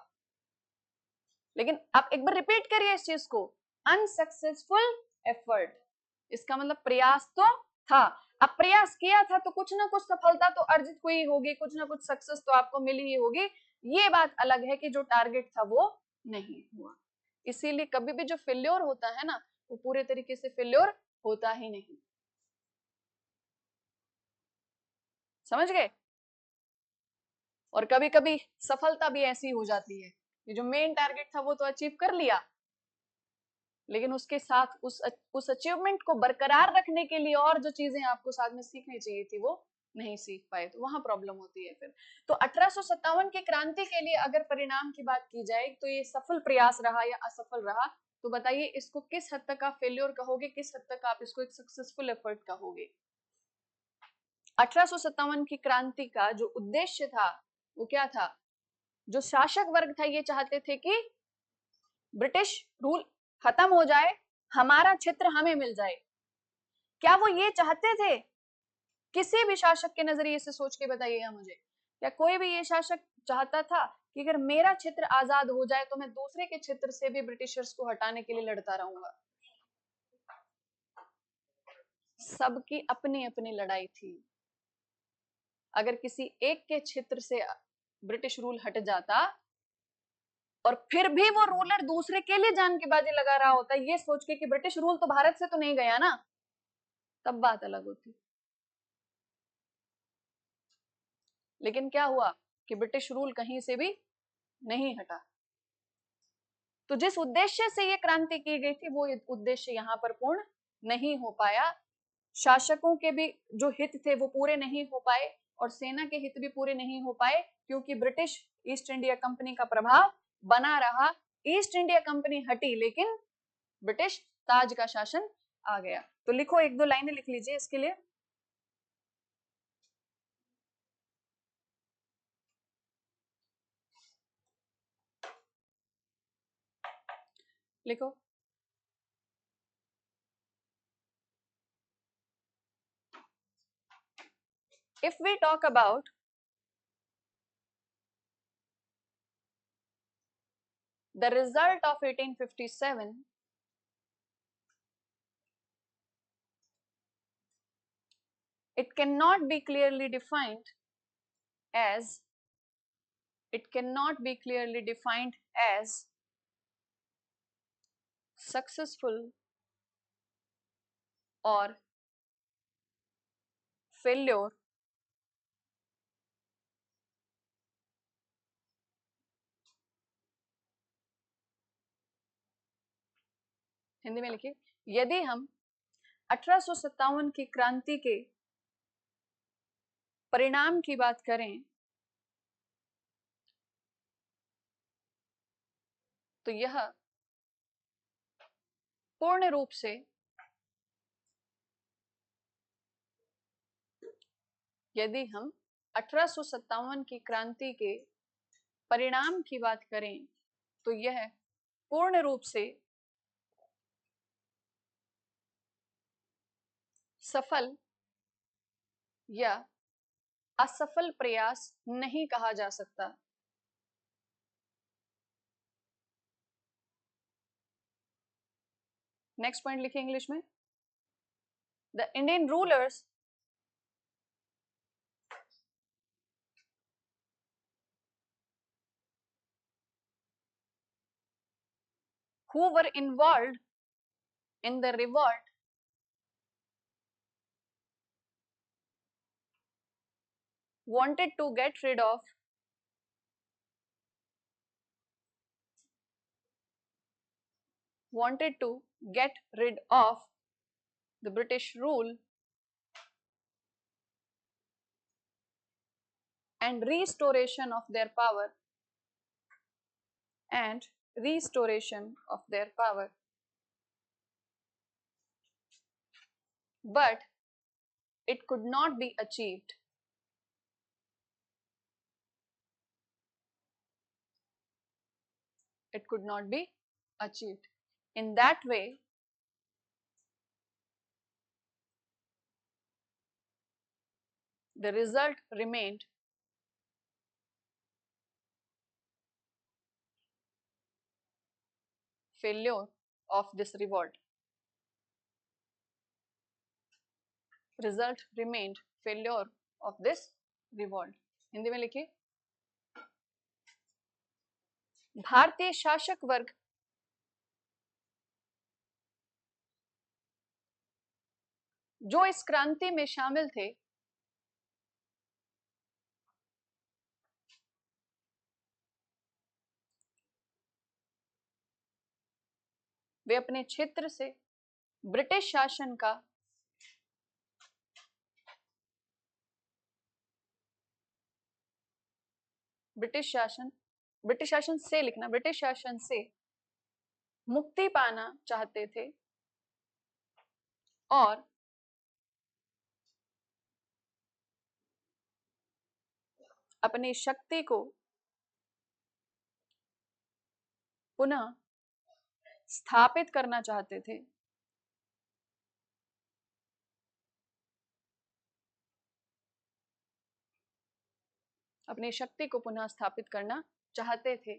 लेकिन आप एक बार रिपीट करिए इस चीज को, अनसक्सेसफुल एफर्ट, इसका मतलब प्रयास तो था। अब प्रयास किया था तो कुछ ना कुछ सफलता तो अर्जित हुई होगी, कुछ ना कुछ सक्सेस तो आपको मिली ही होगी। ये बात अलग है कि जो टारगेट था वो नहीं हुआ। इसीलिए कभी भी जो फेल्योर होता है ना, वो पूरे तरीके से फेल्योर होता ही नहीं। समझ गए? और कभी कभी सफलता भी ऐसी हो जाती है कि जो मेन टारगेट था वो तो अचीव कर लिया, लेकिन उसके साथ उस अचीवमेंट को बरकरार रखने के लिए और जो चीजें आपको साथ में सीखनी चाहिए थी वो नहीं सीख पाए, तो वहां प्रॉब्लम होती है फिर। तो 1857 की क्रांति के लिए अगर परिणाम की बात की जाए तो ये सफल प्रयास रहा या असफल रहा, तो बताइए इसको किस हद तक आप फेल्योर कहोगे, किस हद तक आप इसको एक सक्सेसफुल एफर्ट कहोगे? 1857 की क्रांति का जो उद्देश्य था वो क्या था? जो शासक वर्ग था ये चाहते थे कि ब्रिटिश रूल खत्म हो जाए, हमारा क्षेत्र हमें मिल जाए। क्या वो ये चाहते थे? किसी भी शासक के नजरिए से सोच के बताइएगा मुझे, क्या कोई भी ये शासक चाहता था कि अगर मेरा क्षेत्र आजाद हो जाए तो मैं दूसरे के क्षेत्र से भी ब्रिटिशर्स को हटाने के लिए लड़ता रहूंगा? सबकी अपनी अपनी लड़ाई थी। अगर किसी एक के क्षेत्र से ब्रिटिश रूल हट जाता और फिर भी वो रूलर दूसरे के लिए जान की बाजी लगा रहा होता ये सोच के कि ब्रिटिश रूल तो भारत से तो नहीं गया ना, तब बात अलग होती। लेकिन क्या हुआ कि ब्रिटिश रूल कहीं से भी नहीं हटा। तो जिस उद्देश्य से ये क्रांति की गई थी वो उद्देश्य यहाँ पर पूर्ण नहीं हो पाया। शासकों के भी जो हित थे वो पूरे नहीं हो पाए और सेना के हित भी पूरे नहीं हो पाए, क्योंकि ब्रिटिश ईस्ट इंडिया कंपनी का प्रभाव बना रहा। ईस्ट इंडिया कंपनी हटी लेकिन ब्रिटिश ताज का शासन आ गया। तो लिखो, एक दो लाइनें लिख लीजिए इसके लिए। लिखो, if we talk about the result of 1857, it cannot be clearly defined as successful or failure Hindi में लिखिए, यदि हम 1857 की क्रांति के परिणाम की बात करें तो यह पूर्ण रूप से यदि हम 1857 की क्रांति के परिणाम की बात करें तो यह पूर्ण रूप से सफल या असफल प्रयास नहीं कहा जा सकता। नेक्स्ट पॉइंट लिखिए इंग्लिश में। The Indian rulers who were involved in the revolt wanted to get rid of the British rule and restoration of their power and restoration of their power. But it could not be achieved. It could not be achieved. In that way, the result remained failure of this revolt. Result remained failure of this revolt. Hindi में लिखिए। भारतीय शासक वर्ग जो इस क्रांति में शामिल थे वे अपने क्षेत्र से ब्रिटिश शासन का ब्रिटिश शासन से लिखना, ब्रिटिश शासन से मुक्ति पाना चाहते थे और अपनी शक्ति को पुनः स्थापित करना चाहते थे। अपनी शक्ति को पुनः स्थापित करना चाहते थे,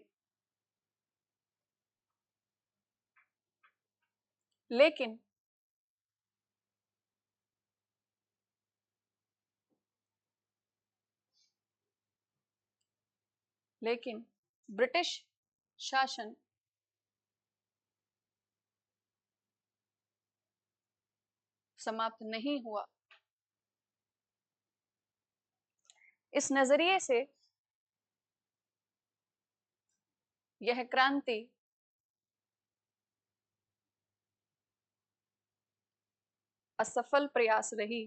लेकिन ब्रिटिश शासन समाप्त नहीं हुआ। इस नजरिए से यह क्रांति असफल प्रयास रही।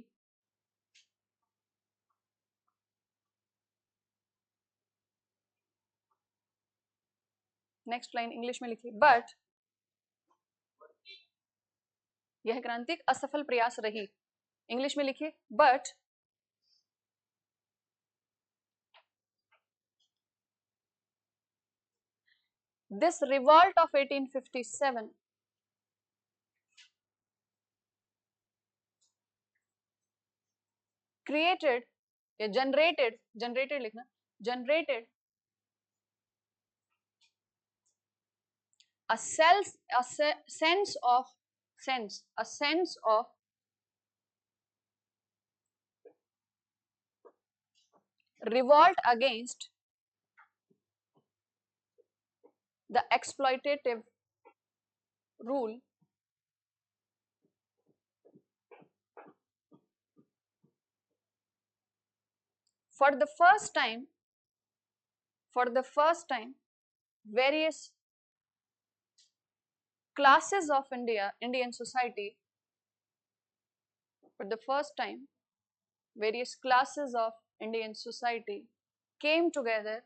नेक्स्ट लाइन इंग्लिश में लिखिए। बट यह क्रांति एक असफल प्रयास रही। इंग्लिश में लिखिए। But this revolt of 1857 created या generated लिखना, generated a sense of revolt against the exploitative rule for the first time various classes of Indian society, for the first time various classes of Indian society came together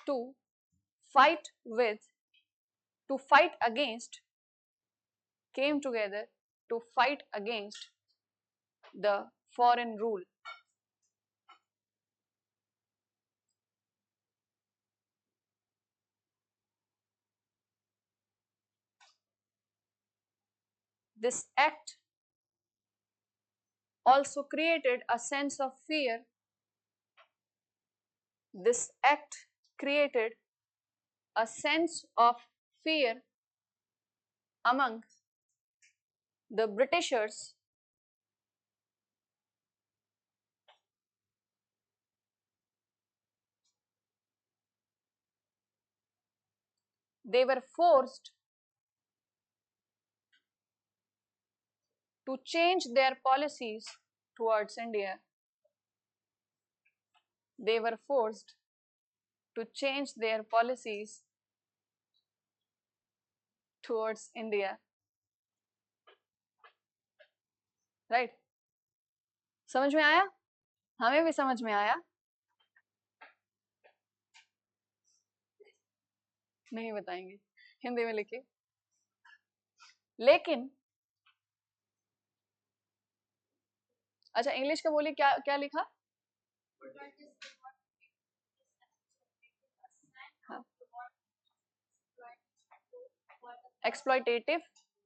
to fight with, to fight against, came together to fight against the foreign rule. This act also created a sense of fear. This act created a sense of fear among the Britishers they were forced to change their policies towards India. They were forced to change their policies towards India. Right समझ में आया? हमें भी समझ में आया। नहीं बताएंगे, हिंदी में लिखिए। लेकिन अच्छा इंग्लिश का बोलिए, क्या क्या लिखा? एक्सप्लॉयटेटिव,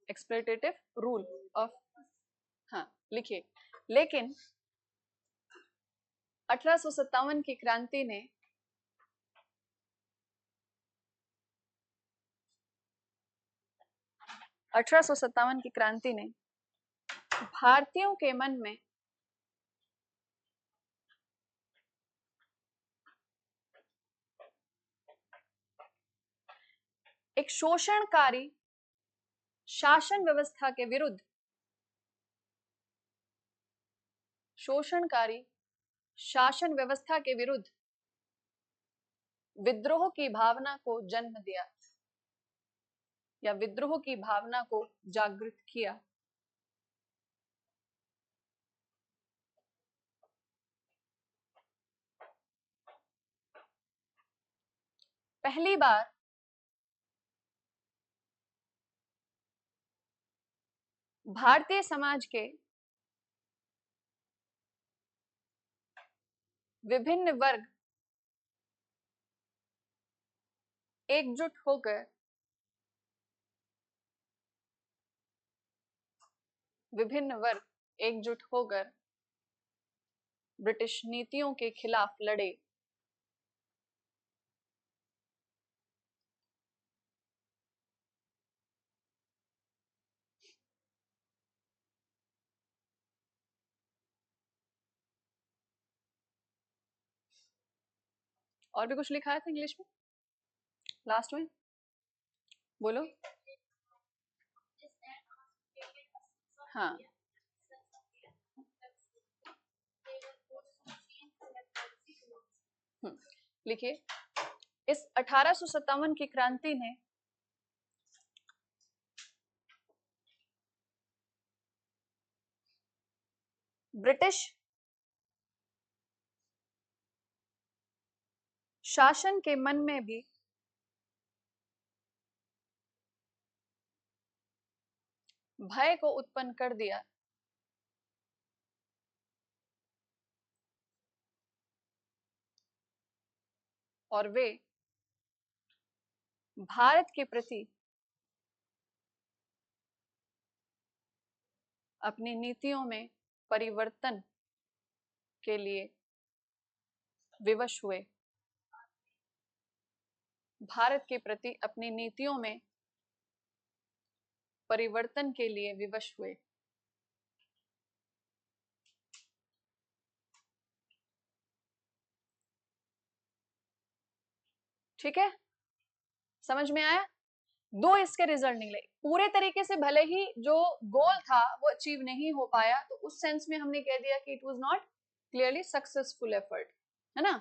एक्सप्लॉयटेटिव रूल ऑफ, हाँ लिखिए। लेकिन 1857 की क्रांति ने 1857 की क्रांति ने भारतीयों के मन में एक शोषणकारी शासन व्यवस्था के विरुद्ध, शोषणकारी शासन व्यवस्था के विरुद्ध विद्रोह की भावना को जन्म दिया या विद्रोह की भावना को जागृत किया। पहली बार भारतीय समाज के विभिन्न वर्ग एकजुट होकर, विभिन्न वर्ग एकजुट होकर ब्रिटिश नीतियों के खिलाफ लड़े। और भी कुछ लिखा है था इंग्लिश में लास्ट में, बोलो। हाँ लिखिए। इस 1857 की क्रांति ने ब्रिटिश शासन के मन में भी भय को उत्पन्न कर दिया और वे भारत के प्रति अपनी नीतियों में परिवर्तन के लिए विवश हुए। भारत के प्रति अपनी नीतियों में परिवर्तन के लिए विवश हुए। ठीक है, समझ में आया? दो इसके रिजल्ट निकले। पूरे तरीके से भले ही जो गोल था वो अचीव नहीं हो पाया, तो उस सेंस में हमने कह दिया कि it was not clearly successful effort, है ना।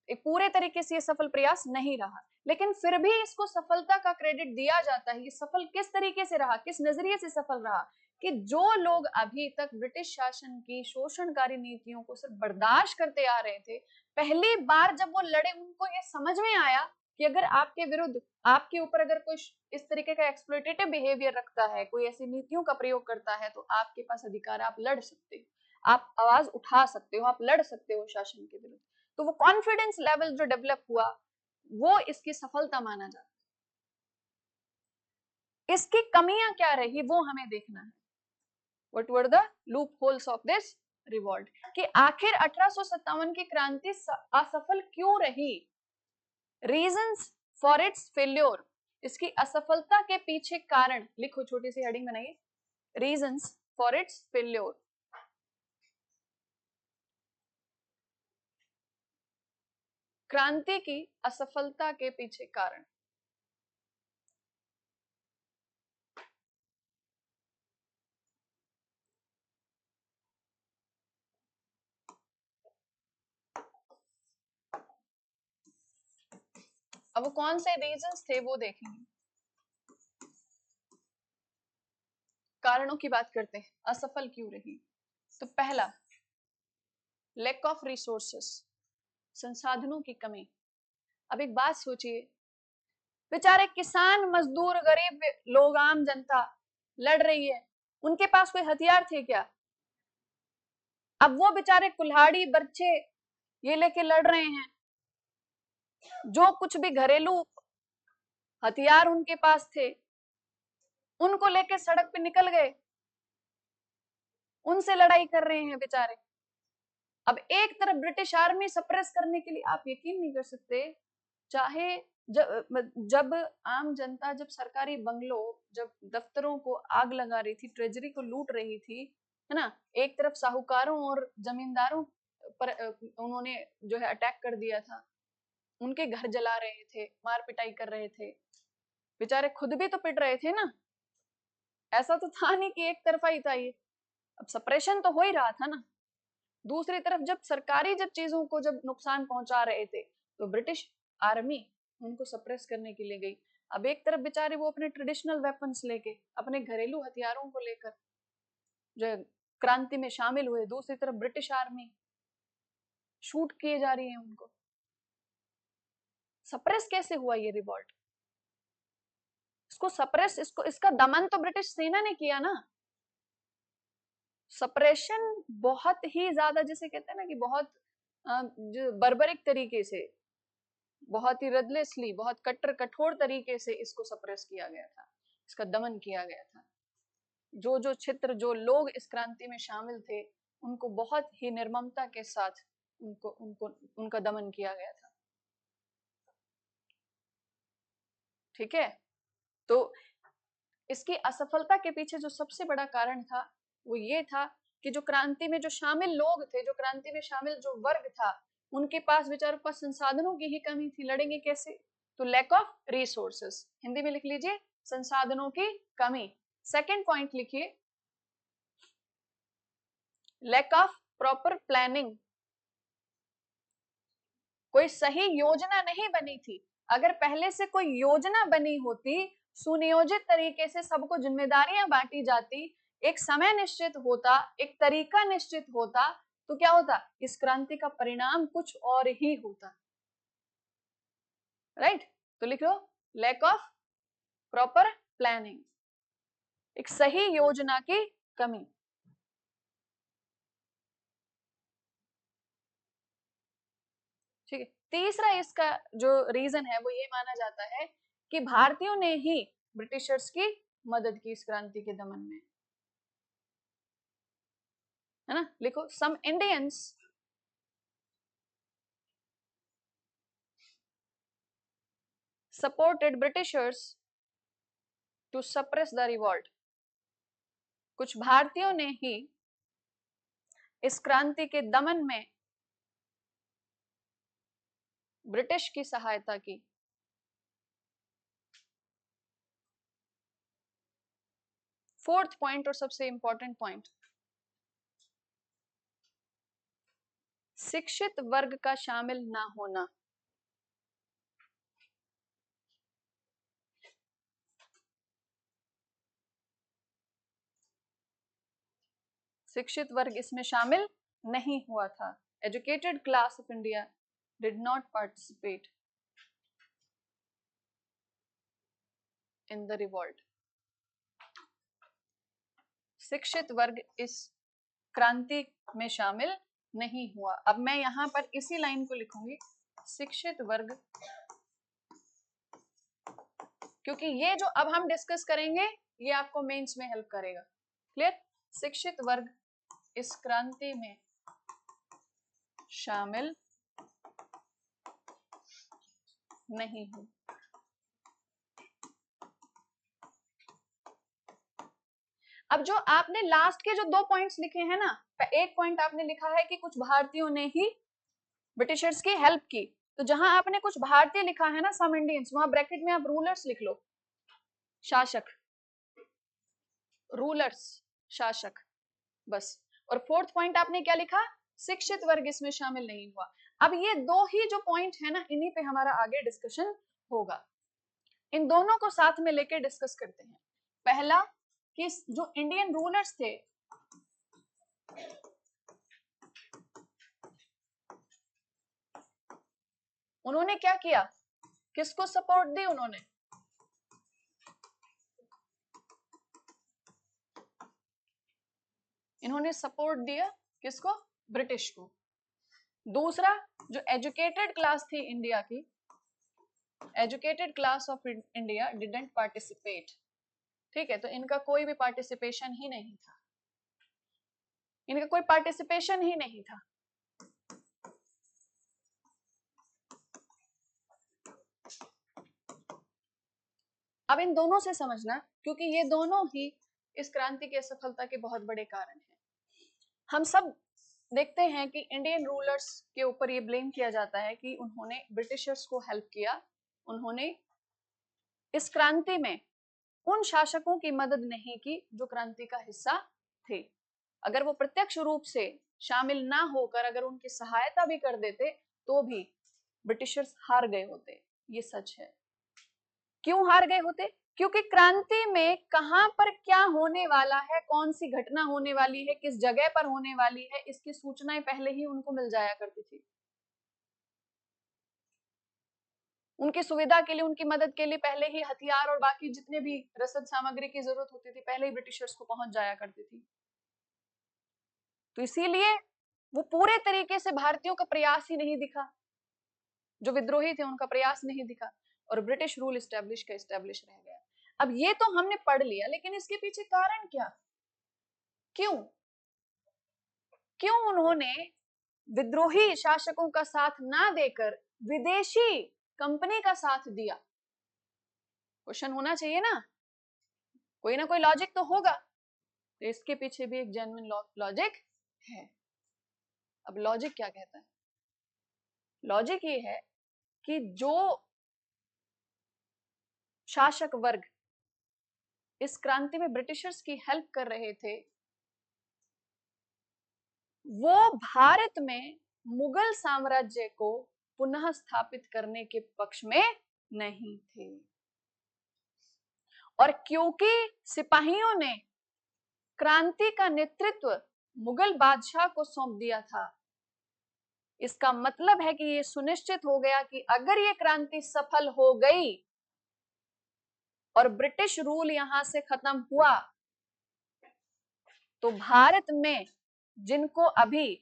एक पूरे तरीके से ये सफल प्रयास नहीं रहा, लेकिन फिर भी इसको सफलता का क्रेडिट दिया जाता है। ये सफल किस तरीके से रहा, किस नजरिए से सफल रहा, कि जो लोग अभी तक ब्रिटिश शासन की शोषणकारी नीतियों को सिर्फ बर्दाश्त करते आ रहे थे, पहली बार जब वो लड़े, उनको ये समझ में आया कि अगर आपके विरुद्ध, आपके ऊपर अगर कोई इस तरीके का एक्सप्लॉइटेटिव बिहेवियर रखता है, कोई ऐसी नीतियों का प्रयोग करता है, तो आपके पास अधिकार है, आप लड़ सकते हो, आप आवाज उठा सकते हो, आप लड़ सकते हो शासन के विरुद्ध। तो वो कॉन्फिडेंस लेवल जो डेवलप हुआ, वो इसकी सफलता माना जाता है। इसकी कमियां क्या रही वो हमें देखना है। What were the loopholes of this revolt? कि आखिर 1857 की क्रांति असफल क्यों रही? Reasons for its failure. इसकी असफलता के पीछे कारण लिखो, छोटी सी हेडिंग बनाइए, Reasons for its failure. क्रांति की असफलता के पीछे कारण। अब वो कौन से रीजंस थे वो देखेंगे। कारणों की बात करते हैं, असफल क्यों रही। तो पहला, लैक ऑफ रिसोर्सेस, संसाधनों की कमी। अब एक बात सोचिए, बेचारे किसान, मजदूर, गरीब लोग, आम जनता लड़ रही है, उनके पास कोई हथियार थे क्या? अब वो बेचारे कुल्हाड़ी, बर्छे ये लेके लड़ रहे हैं, जो कुछ भी घरेलू हथियार उनके पास थे उनको लेके सड़क पे निकल गए, उनसे लड़ाई कर रहे हैं बेचारे। अब एक तरफ ब्रिटिश आर्मी सप्रेस करने के लिए, आप यकीन नहीं कर सकते, चाहे जब आम जनता, जब सरकारी बंगलों, जब दफ्तरों को आग लगा रही थी, ट्रेजरी को लूट रही थी, है ना, एक तरफ साहूकारों और जमींदारों पर उन्होंने जो है अटैक कर दिया था, उनके घर जला रहे थे, मार पिटाई कर रहे थे, बेचारे खुद भी तो पिट रहे थे ना, ऐसा तो था नहीं कि एक तरफा ही था ये। अब सप्रेशन तो हो ही रहा था ना। दूसरी तरफ जब सरकारी, जब चीजों को जब नुकसान पहुंचा रहे थे, तो ब्रिटिश आर्मी उनको सप्रेस करने के लिए गई। अब एक तरफ बेचारे वो अपने ट्रेडिशनल वेपन्स लेके, अपने घरेलू हथियारों को लेकर जो क्रांति में शामिल हुए, दूसरी तरफ ब्रिटिश आर्मी शूट किए जा रही है उनको। सप्रेस कैसे हुआ ये रिवॉल्ट? इसको सप्रेस, इसका दमन तो ब्रिटिश सेना ने किया ना। सप्रेशन बहुत ही ज्यादा, जिसे कहते हैं ना कि बहुत जो बर्बरिक तरीके से, बहुत ही रदलेसली, बहुत कठोर तरीके से इसको सप्रेस किया गया था, इसका दमन किया गया था। जो क्षेत्र, जो लोग इस क्रांति में शामिल थे, उनको बहुत ही निर्ममता के साथ उनको उनको उनका दमन किया गया था। ठीक है, तो इसकी असफलता के पीछे जो सबसे बड़ा कारण था वो ये था कि जो क्रांति में जो शामिल लोग थे, जो क्रांति में शामिल जो वर्ग था, उनके पास बेचारों के पास संसाधनों की ही कमी थी। लड़ेंगे कैसे? तो लैक ऑफ रिसोर्सेस, हिंदी में लिख लीजिए, संसाधनों की कमी। सेकंड पॉइंट लिखिए, लैक ऑफ प्रॉपर प्लानिंग, कोई सही योजना नहीं बनी थी। अगर पहले से कोई योजना बनी होती, सुनियोजित तरीके से सबको जिम्मेदारियां बांटी जाती, एक समय निश्चित होता, एक तरीका निश्चित होता, तो क्या होता? इस क्रांति का परिणाम कुछ और ही होता। राइट? तो लिख लो, लैक ऑफ प्रॉपर प्लानिंग, एक सही योजना की कमी। ठीक है, तीसरा इसका जो रीजन है वो ये माना जाता है कि भारतीयों ने ही ब्रिटिशर्स की मदद की इस क्रांति के दमन में, है ना। लिखो, some Indians supported Britishers to suppress the revolt, कुछ भारतीयों ने ही इस क्रांति के दमन में ब्रिटिश की सहायता की। फोर्थ पॉइंट और सबसे इंपॉर्टेंट पॉइंट, शिक्षित वर्ग का शामिल ना होना। शिक्षित वर्ग इसमें शामिल नहीं हुआ था। Educated class of India did not participate in the revolt. शिक्षित वर्ग इस क्रांति में शामिल नहीं हुआ। अब मैं यहां पर इसी लाइन को लिखूंगी, शिक्षित वर्ग, क्योंकि ये जो अब हम डिस्कस करेंगे ये आपको मेंस में हेल्प करेगा। क्लियर? शिक्षित वर्ग इस क्रांति में शामिल नहीं हुआ। अब जो आपने लास्ट के जो 2 पॉइंट्स लिखे हैं ना, एक पॉइंट आपने लिखा है कि कुछ भारतीयों ने ही ब्रिटिशर्स की हेल्प की, तो जहां आपने कुछ भारतीय लिखा है ना, सम इंडियंस, वहां ब्रैकेट में आप रूलर्स लिख लो, शासक, रूलर्स, शासक, बस। और फोर्थ पॉइंट आपने क्या लिखा? शिक्षित वर्ग इसमें शामिल नहीं हुआ। अब ये दो ही जो पॉइंट है ना, इन्हीं पे हमारा आगे डिस्कशन होगा। इन दोनों को साथ में लेकर डिस्कस करते हैं। पहला कि जो इंडियन रूलर्स थे, उन्होंने क्या किया, किसको सपोर्ट दी उन्होंने? इन्होंने सपोर्ट दिया किसको? ब्रिटिश को। दूसरा, जो एजुकेटेड क्लास थी इंडिया की, educated class of India didn't participate. ठीक है, तो इनका कोई भी पार्टिसिपेशन ही नहीं था, इनका कोई पार्टिसिपेशन ही नहीं था। अब इन दोनों से समझना, क्योंकि ये दोनों ही इस क्रांति की असफलता के बहुत बड़े कारण हैं। हम सब देखते हैं कि इंडियन रूलर्स के ऊपर ये ब्लेम किया जाता है कि उन्होंने ब्रिटिशर्स को हेल्प किया, उन्होंने इस क्रांति में उन शासकों की मदद नहीं की जो क्रांति का हिस्सा थे। अगर वो प्रत्यक्ष रूप से शामिल ना होकर अगर उनकी सहायता भी कर देते तो भी ब्रिटिशर्स हार गए होते। ये सच है। क्यों हार गए होते? क्योंकि क्रांति में कहां पर क्या होने वाला है, कौन सी घटना होने वाली है, किस जगह पर होने वाली है, इसकी सूचनाएं पहले ही उनको मिल जाया करती थी। उनकी सुविधा के लिए, उनकी मदद के लिए पहले ही हथियार और बाकी जितने भी रसद सामग्री की जरूरत होती थी पहले ही ब्रिटिशर्स को पहुंच जाया करती थी। तो इसीलिए वो पूरे तरीके से भारतीयों का प्रयास ही नहीं दिखा, जो विद्रोही थे उनका प्रयास नहीं दिखा, और ब्रिटिश रूल इस्टेब्लिश का इस्टेब्लिश रह गया। अब ये तो हमने पढ़ लिया, लेकिन इसके पीछे कारण क्या? क्यों क्यों उन्होंने विद्रोही शासकों का साथ ना देकर विदेशी कंपनी का साथ दिया? क्वेश्चन होना चाहिए ना, कोई ना कोई लॉजिक तो होगा। तो इसके पीछे भी एक जेन्युइन लॉजिक है। अब लॉजिक क्या कहता है? लॉजिक ये है कि जो शासक वर्ग इस क्रांति में ब्रिटिशर्स की हेल्प कर रहे थे, वो भारत में मुगल साम्राज्य को पुनः स्थापित करने के पक्ष में नहीं थे। और क्योंकि सिपाहियों ने क्रांति का नेतृत्व मुगल बादशाह को सौंप दिया था, इसका मतलब है कि ये सुनिश्चित हो गया कि अगर ये क्रांति सफल हो गई और ब्रिटिश रूल यहां से खत्म हुआ, तो भारत में जिनको अभी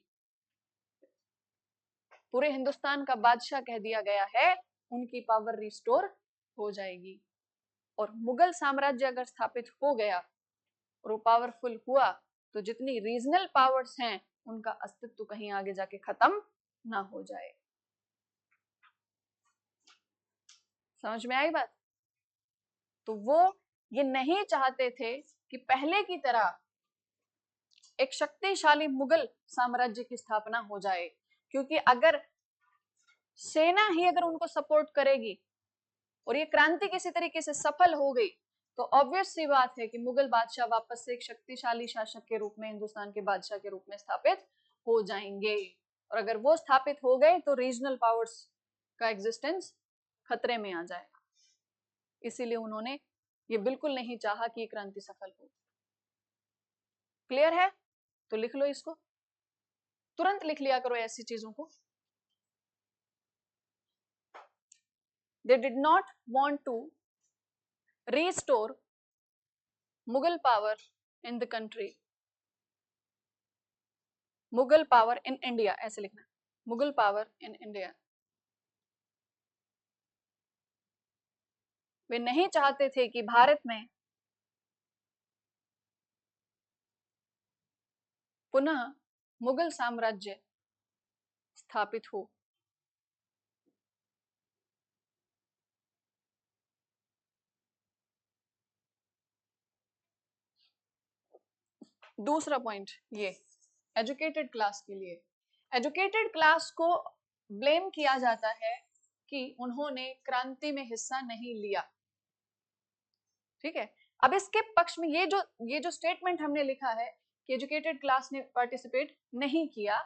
पूरे हिंदुस्तान का बादशाह कह दिया गया है, उनकी पावर रिस्टोर हो जाएगी। और मुगल साम्राज्य अगर स्थापित हो गया और वो पावरफुल हुआ, तो जितनी रीजनल पावर्स हैं उनका अस्तित्व कहीं आगे जाके खत्म ना हो जाए। समझ में आई बात? तो वो ये नहीं चाहते थे कि पहले की तरह एक शक्तिशाली मुगल साम्राज्य की स्थापना हो जाए, क्योंकि अगर सेना ही अगर उनको सपोर्ट करेगी और ये क्रांति किसी तरीके से सफल हो गई, तो ऑब्वियस सी बात है कि मुगल बादशाह वापस से एक शक्तिशाली शासक के रूप में, हिंदुस्तान के बादशाह के रूप में स्थापित हो जाएंगे। और अगर वो स्थापित हो गए तो रीजनल पावर्स का एग्जिस्टेंस खतरे में आ जाएगा। इसीलिए उन्होंने ये बिल्कुल नहीं चाहा कि ये क्रांति सफल हो। क्लियर है? तो लिख लो इसको, तुरंत लिख लिया करो ऐसी चीजों को। They did not want to restore Mughal power in the country. Mughal power in India, ऐसे लिखना, Mughal power in India. वे नहीं चाहते थे कि भारत में पुनः मुगल साम्राज्य स्थापित हो। दूसरा पॉइंट ये एजुकेटेड क्लास के लिए, एजुकेटेड क्लास को ब्लेम किया जाता है कि उन्होंने क्रांति में हिस्सा नहीं लिया। ठीक है, अब इसके पक्ष में ये जो स्टेटमेंट हमने लिखा है कि एजुकेटेड क्लास ने पार्टिसिपेट नहीं किया,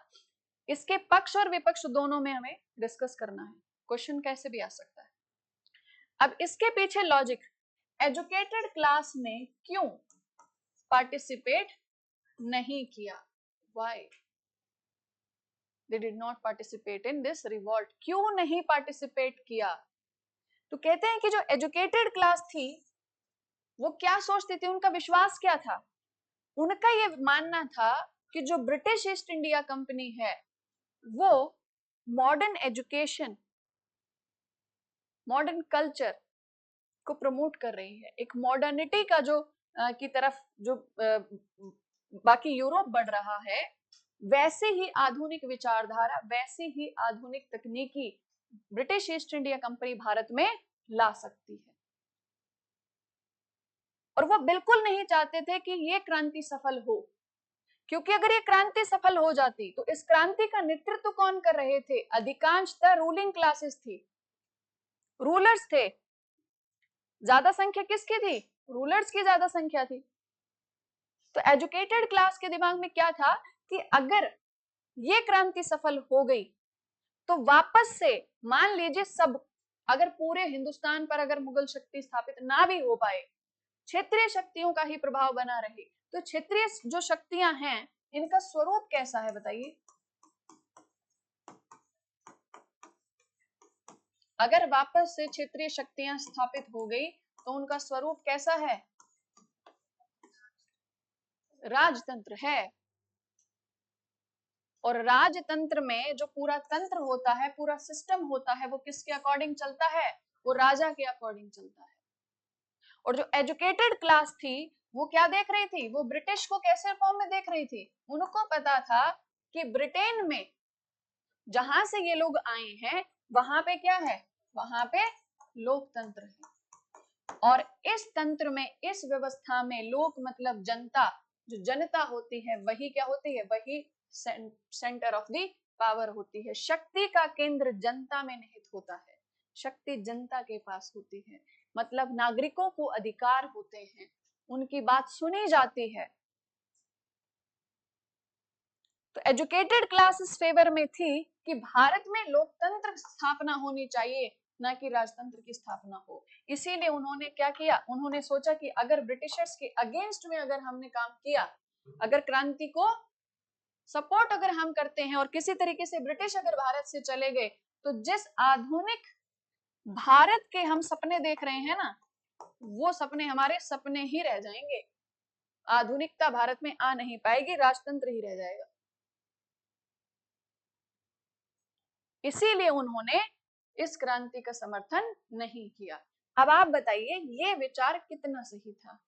इसके पक्ष और विपक्ष दोनों में हमें डिस्कस करना है। क्वेश्चन कैसे भी आ सकता है। अब इसके पीछे लॉजिक, एजुकेटेड क्लास ने क्यों पार्टिसिपेट नहीं किया, why they did not participate in this revolt, क्यों नहीं पार्टिसिपेट किया? तो कहते हैं कि जो एजुकेटेड क्लास थी वो क्या सोचती थी, उनका विश्वास क्या था? उनका ये मानना था कि जो ब्रिटिश ईस्ट इंडिया कंपनी है वो मॉडर्न एजुकेशन, मॉडर्न कल्चर को प्रमोट कर रही है, एक मॉडर्निटी का जो की तरफ जो बाकी यूरोप बढ़ रहा है, वैसे ही आधुनिक विचारधारा, वैसे ही आधुनिक तकनीकी British east India company Bharat में ला सकती है। और वो बिल्कुल नहीं चाहते थे कि ये क्रांति सफल हो, क्योंकि अगर ये क्रांति सफल हो जाती तो इस क्रांति का नेतृत्व कौन कर रहे थे? अधिकांशतः रूलिंग क्लासेस थी, रूलर्स थे। ज्यादा संख्या किसकी थी? रूलर्स की ज्यादा संख्या थी। तो एजुकेटेड क्लास के दिमाग में क्या था कि अगर ये क्रांति सफल हो गई तो वापस से मान लीजिए सब, अगर पूरे हिंदुस्तान पर अगर मुगल शक्ति स्थापित ना भी हो पाए, क्षेत्रीय शक्तियों का ही प्रभाव बना रहे, तो क्षेत्रीय जो शक्तियां हैं इनका स्वरूप कैसा है बताइए? अगर वापस से क्षेत्रीय शक्तियां स्थापित हो गई तो उनका स्वरूप कैसा है? राजतंत्र है। और राजतंत्र में जो पूरा तंत्र होता है, पूरा सिस्टम होता है, वो किसके अकॉर्डिंग चलता है? वो राजा के अकॉर्डिंग चलता है। और जो एजुकेटेड क्लास थी वो क्या देख रही थी? वो ब्रिटिश को कैसे फॉर्म में देख रही थी? उनको पता था कि ब्रिटेन में जहां से ये लोग आए हैं वहां पे क्या है? वहां पे लोकतंत्र है। और इस तंत्र में, इस व्यवस्था में लोक मतलब जनता, जो जनता होती है वही क्या होती है? वही सेंटर ऑफ द पावर होती है। शक्ति का केंद्र जनता में निहित होता है, शक्ति जनता के पास होती है, मतलब नागरिकों को अधिकार होते हैं, उनकी बात सुनी जाती है। तो एजुकेटेड क्लास इस फेवर में थी कि भारत में लोकतंत्र स्थापना होनी चाहिए, ना कि राजतंत्र की स्थापना हो। इसीलिए उन्होंने क्या किया? उन्होंने सोचा कि अगर ब्रिटिशर्स के अगेंस्ट में अगर हमने काम किया, अगर क्रांति को सपोर्ट अगर हम करते हैं और किसी तरीके से ब्रिटिश अगर भारत से चले गए, तो जिस आधुनिक भारत के हम सपने देख रहे हैं ना, वो सपने हमारे सपने ही रह जाएंगे। आधुनिकता भारत में आ नहीं पाएगी, राजतंत्र ही रह जाएगा। इसीलिए उन्होंने इस क्रांति का समर्थन नहीं किया। अब आप बताइए ये विचार कितना सही था?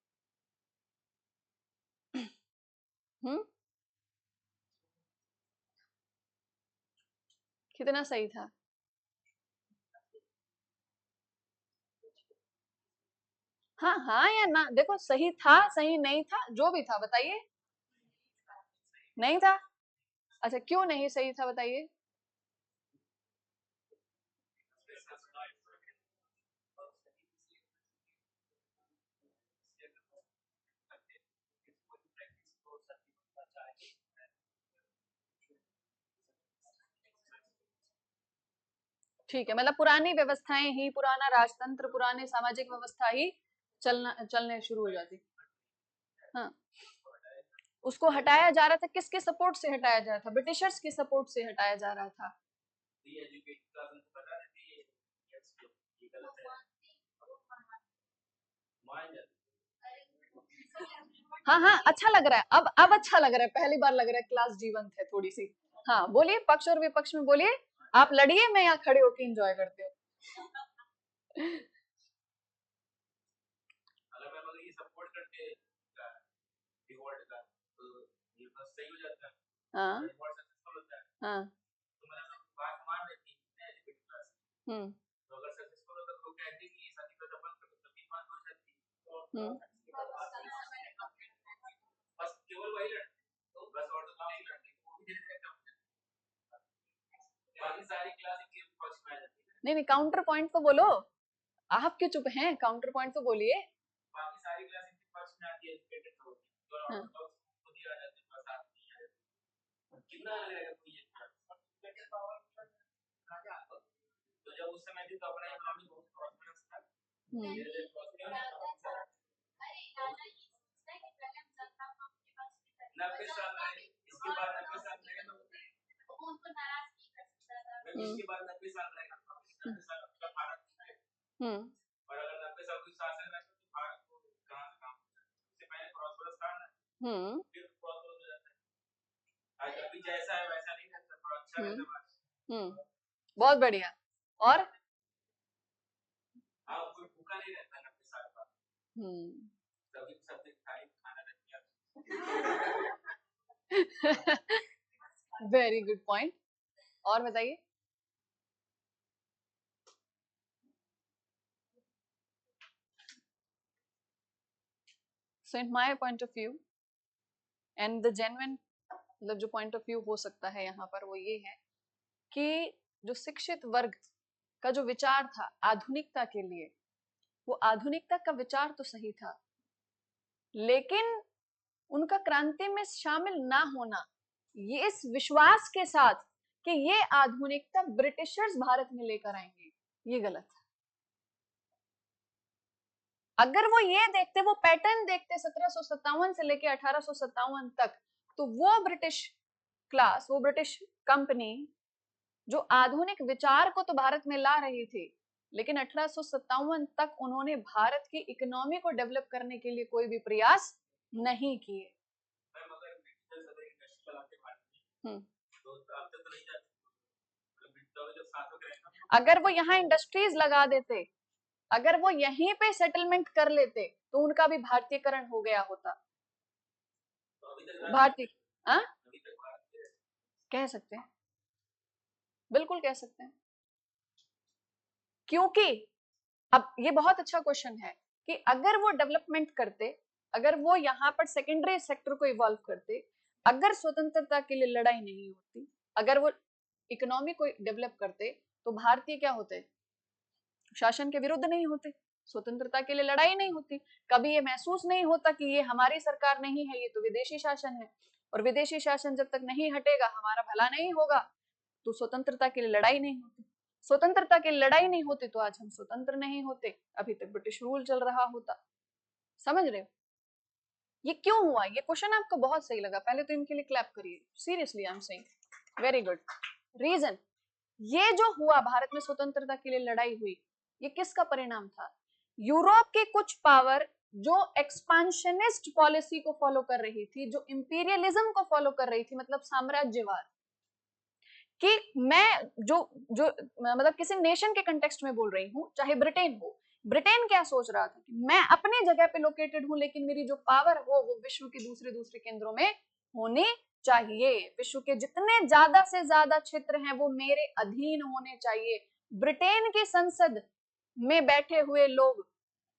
कितना सही था? हाँ हाँ या ना? देखो, सही था, सही नहीं था, जो भी था बताइए। नहीं था? अच्छा, क्यों नहीं सही था बताइए? ठीक है, मतलब पुरानी व्यवस्थाएं ही, पुराना राजतंत्र, पुरानी सामाजिक व्यवस्था ही चलने शुरू हो जाती। हाँ, उसको हटाया जा रहा था, किसके सपोर्ट से हटाया जा रहा था? ब्रिटिशर्स के सपोर्ट से हटाया जा रहा था। हाँ हाँ, अच्छा लग रहा है, अब अच्छा लग रहा है, पहली बार लग रहा है क्लास जीवंत है थोड़ी सी। हाँ बोलिए, पक्ष और विपक्ष में बोलिए, आप लड़िए, मैं यहाँ खड़े होके एंजॉय करते हो। हाँ हाँ। हम्म हम्म नहीं नहीं, काउंटर पॉइंट तो बोलो, आप क्यों चुप हैं? काउंटर पॉइंट तो बोलिए। हाँ। हम्म हम्म हम्म हम्म हम्म हम्म, बहुत बढ़िया। और हम्म वेरी गुड पॉइंट। और बताइए। So in my point of view and the genuine, मतलब जो पॉइंट ऑफ व्यू हो सकता है यहाँ पर, वो ये है कि जो शिक्षित वर्ग का जो विचार था आधुनिकता के लिए, वो आधुनिकता का विचार तो सही था, लेकिन उनका क्रांति में शामिल ना होना, ये इस विश्वास के साथ कि ये आधुनिकता ब्रिटिशर्स भारत में लेकर आएंगे, ये गलत है। अगर वो ये देखते, वो पैटर्न देखते 1757 से लेकर 1857 तक, तो वो ब्रिटिश क्लास, वो ब्रिटिश कंपनी जो आधुनिक विचार को तो भारत में ला रही थी, लेकिन 1857 तक उन्होंने भारत की इकोनॉमी को डेवलप करने के लिए कोई भी प्रयास नहीं किए। हम्म, अगर वो यहाँ इंडस्ट्रीज लगा देते, अगर वो यहीं पे सेटलमेंट कर लेते, तो उनका भी भारतीयकरण हो गया होता। भारतीय, हाँ, कह सकते हैं, बिल्कुल कह सकते हैं। क्योंकि अब ये बहुत अच्छा क्वेश्चन है कि अगर वो डेवलपमेंट करते, अगर वो यहाँ पर सेकेंडरी सेक्टर को इवॉल्व करते, अगर स्वतंत्रता के लिए लड़ाई नहीं होती, अगर वो इकोनॉमी को डेवलप करते, तो भारतीय क्या होते? शासन के विरुद्ध नहीं होते, स्वतंत्रता के लिए लड़ाई नहीं होती, कभी ये महसूस नहीं होता कि ये हमारी सरकार नहीं है, ये तो विदेशी शासन है, और विदेशी शासन जब तक नहीं हटेगा हमारा भला नहीं होगा, तो स्वतंत्रता के लिए लड़ाई नहीं होती। स्वतंत्रता की लड़ाई नहीं होती तो आज हम स्वतंत्र नहीं होते, अभी तक ब्रिटिश रूल चल रहा होता। समझ रहे हो ये क्यों हुआ? ये क्वेश्चन आपको बहुत सही लगा, पहले तो इनके लिए क्लैप करिए, seriously I am saying very good. Reason, ये जो हुआ भारत में स्वतंत्रता के लिए लड़ाई हुई, ये किसका परिणाम था? यूरोप के कुछ पावर जो एक्सपांशनिस्ट पॉलिसी को फॉलो कर रही थी, जो इंपीरियलिज्म को फॉलो कर रही थी, मतलब साम्राज्यवाद, कि मैं जो जो मतलब किसी नेशन के कंटेक्स्ट में बोल रही हूँ, चाहे ब्रिटेन हो, ब्रिटेन क्या सोच रहा था कि मैं अपनी जगह पे लोकेटेड हूँ, लेकिन मेरी जो पावर हो वो विश्व के दूसरे दूसरे केंद्रों में होनी चाहिए, विश्व के जितने ज्यादा से ज्यादा क्षेत्र हैं वो मेरे अधीन होने चाहिए। ब्रिटेन की संसद में बैठे हुए लोग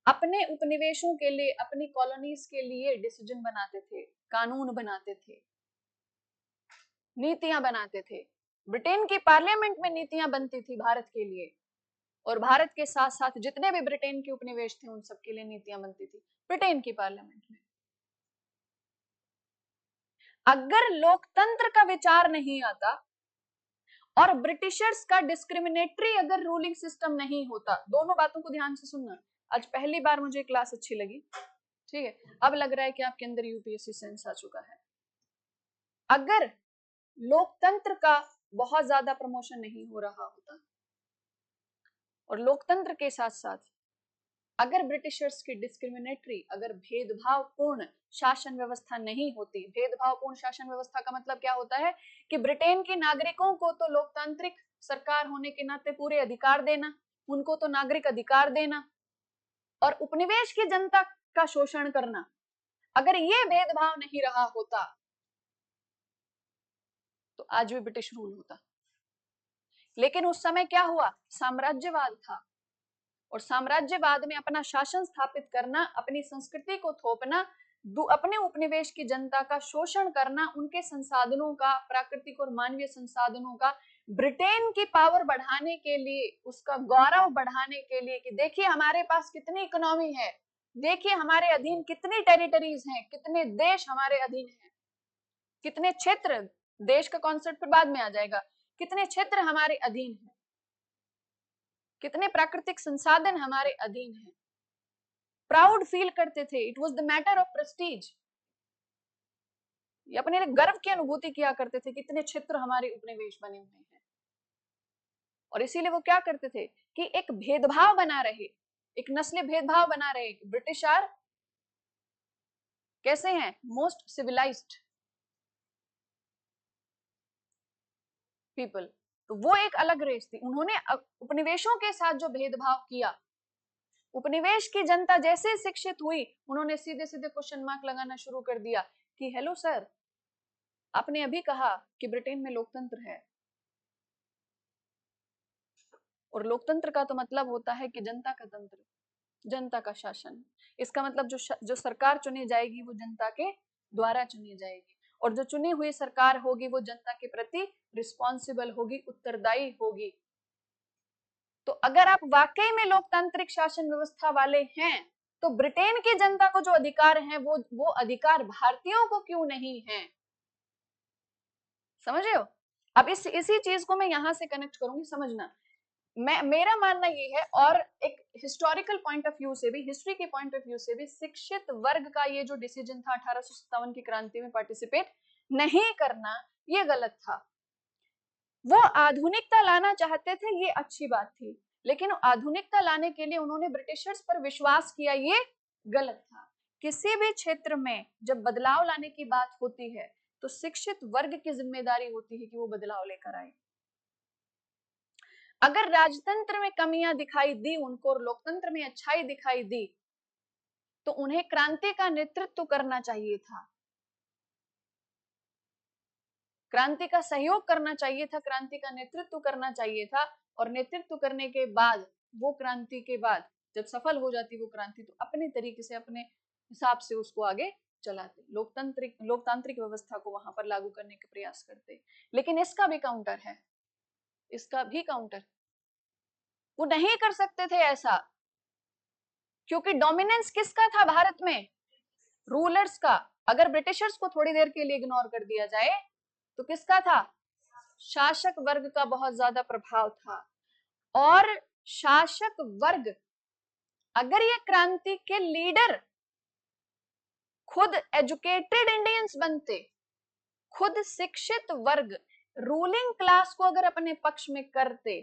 अपने उपनिवेशों के लिए, अपनी कॉलोनीज के लिए डिसीजन बनाते थे, कानून बनाते थे, नीतियां बनाते थे। ब्रिटेन की पार्लियामेंट में नीतियां बनती थी भारत के लिए, और भारत के साथ साथ जितने भी ब्रिटेन के उपनिवेश थे उन सबके लिए नीतियां बनती थी ब्रिटेन की पार्लियामेंट में। अगर लोकतंत्र का विचार नहीं आता और ब्रिटिशर्स का डिस्क्रिमिनेटरी अगर रूलिंग सिस्टम नहीं होता, दोनों बातों को ध्यान से सुनना। आज पहली बार मुझे क्लास अच्छी लगी, ठीक है, अब लग रहा है कि आपके अंदर यूपीएससी सेंस आ चुका है। अगर लोकतंत्र का बहुत ज्यादा प्रमोशन नहीं हो रहा होता और लोकतंत्र के साथ साथ अगर ब्रिटिशर्स की डिस्क्रिमिनेटरी, अगर भेदभावपूर्ण शासन व्यवस्था नहीं होती, भेदभावपूर्ण शासन व्यवस्था का मतलब क्या होता है कि ब्रिटेन के नागरिकों को तो लोकतांत्रिक सरकार होने के नाते पूरे अधिकार देना, उनको तो नागरिक अधिकार देना, और उपनिवेश की जनता का शोषण करना, अगर ये भेदभाव नहीं रहा होता तो आज भी ब्रिटिश रूल होता। लेकिन उस समय क्या हुआ, साम्राज्यवाद था, और साम्राज्यवाद में अपना शासन स्थापित करना, अपनी संस्कृति को थोपना, अपने उपनिवेश की जनता का शोषण करना, उनके संसाधनों का, प्राकृतिक और मानवीय संसाधनों का, ब्रिटेन की पावर बढ़ाने के लिए, उसका गौरव बढ़ाने के लिए कि देखिए हमारे पास कितनी इकोनॉमी है, देखिए हमारे अधीन कितनी टेरिटरीज हैं, कितने देश हमारे अधीन हैं, कितने क्षेत्र, देश का कॉन्सेप्ट फिर बाद में आ जाएगा, कितने क्षेत्र हमारे अधीन हैं, कितने प्राकृतिक संसाधन हमारे अधीन हैं। प्राउड फील करते थे, it was the matter of Prestige, अपने गर्व की अनुभूति किया करते थे, कितने क्षेत्र हमारे उपनिवेश बने हुए हैं। और इसीलिए वो क्या करते थे कि एक भेदभाव बना रहे, एक नस्लीय भेदभाव बना रहे। ब्रिटिश आर कैसे हैं, मोस्ट सिविलाइज्ड पीपल, तो वो एक अलग रेस थी। उन्होंने उपनिवेशों के साथ जो भेदभाव किया, उपनिवेश की जनता जैसे शिक्षित हुई, उन्होंने सीधे सीधे क्वेश्चन मार्क लगाना शुरू कर दिया कि हेलो सर, आपने अभी कहा कि ब्रिटेन में लोकतंत्र है, और लोकतंत्र का तो मतलब होता है कि जनता का तंत्र, जनता का शासन। इसका मतलब जो सरकार चुनी जाएगी वो जनता के द्वारा चुनी जाएगी, और जो चुनी हुई सरकार होगी वो जनता के प्रति रिस्पॉन्सिबल होगी, उत्तरदायी होगी। तो अगर आप वाकई में लोकतांत्रिक शासन व्यवस्था वाले हैं तो ब्रिटेन की जनता को जो अधिकार हैं वो अधिकार भारतीयों को क्यों नहीं है? समझ रहे हो? अब इसी चीज को मैं यहां से कनेक्ट करूंगी, समझना। मेरा मानना ये है, और एक हिस्टोरिकल पॉइंट ऑफ व्यू से भी, हिस्ट्री के पॉइंट ऑफ व्यू से भी, शिक्षित वर्ग का ये जो डिसीजन था 1857 की क्रांति में पार्टिसिपेट नहीं करना, ये गलत था। वो आधुनिकता लाना चाहते थे, ये अच्छी बात थी, लेकिन आधुनिकता लाने के लिए उन्होंने ब्रिटिशर्स पर विश्वास किया, ये गलत था। किसी भी क्षेत्र में जब बदलाव लाने की बात होती है तो शिक्षित वर्ग की जिम्मेदारी होती है कि वो बदलाव लेकर आए। अगर राजतंत्र में कमियां दिखाई दी उनको और लोकतंत्र में अच्छाई दिखाई दी तो उन्हें क्रांति का नेतृत्व करना चाहिए था, क्रांति का सहयोग करना चाहिए था, क्रांति का नेतृत्व करना चाहिए था। और नेतृत्व करने के बाद, वो क्रांति के बाद जब सफल हो जाती वो क्रांति, तो अपने तरीके से, अपने हिसाब से उसको आगे चलाते, लोकतांत्रिक व्यवस्था को वहां पर लागू करने का प्रयास करते। लेकिन इसका भी काउंटर है, इसका भी काउंटर, वो नहीं कर सकते थे ऐसा, क्योंकि डोमिनेंस किसका था भारत में? रूलर्स का। अगर ब्रिटिशर्स को थोड़ी देर के लिए इग्नोर कर दिया जाए तो किसका था? शासक वर्ग का बहुत ज्यादा प्रभाव था। और शासक वर्ग, अगर ये क्रांति के लीडर खुद एजुकेटेड इंडियंस बनते, खुद शिक्षित वर्ग, रूलिंग क्लास को अगर अपने पक्ष में करते,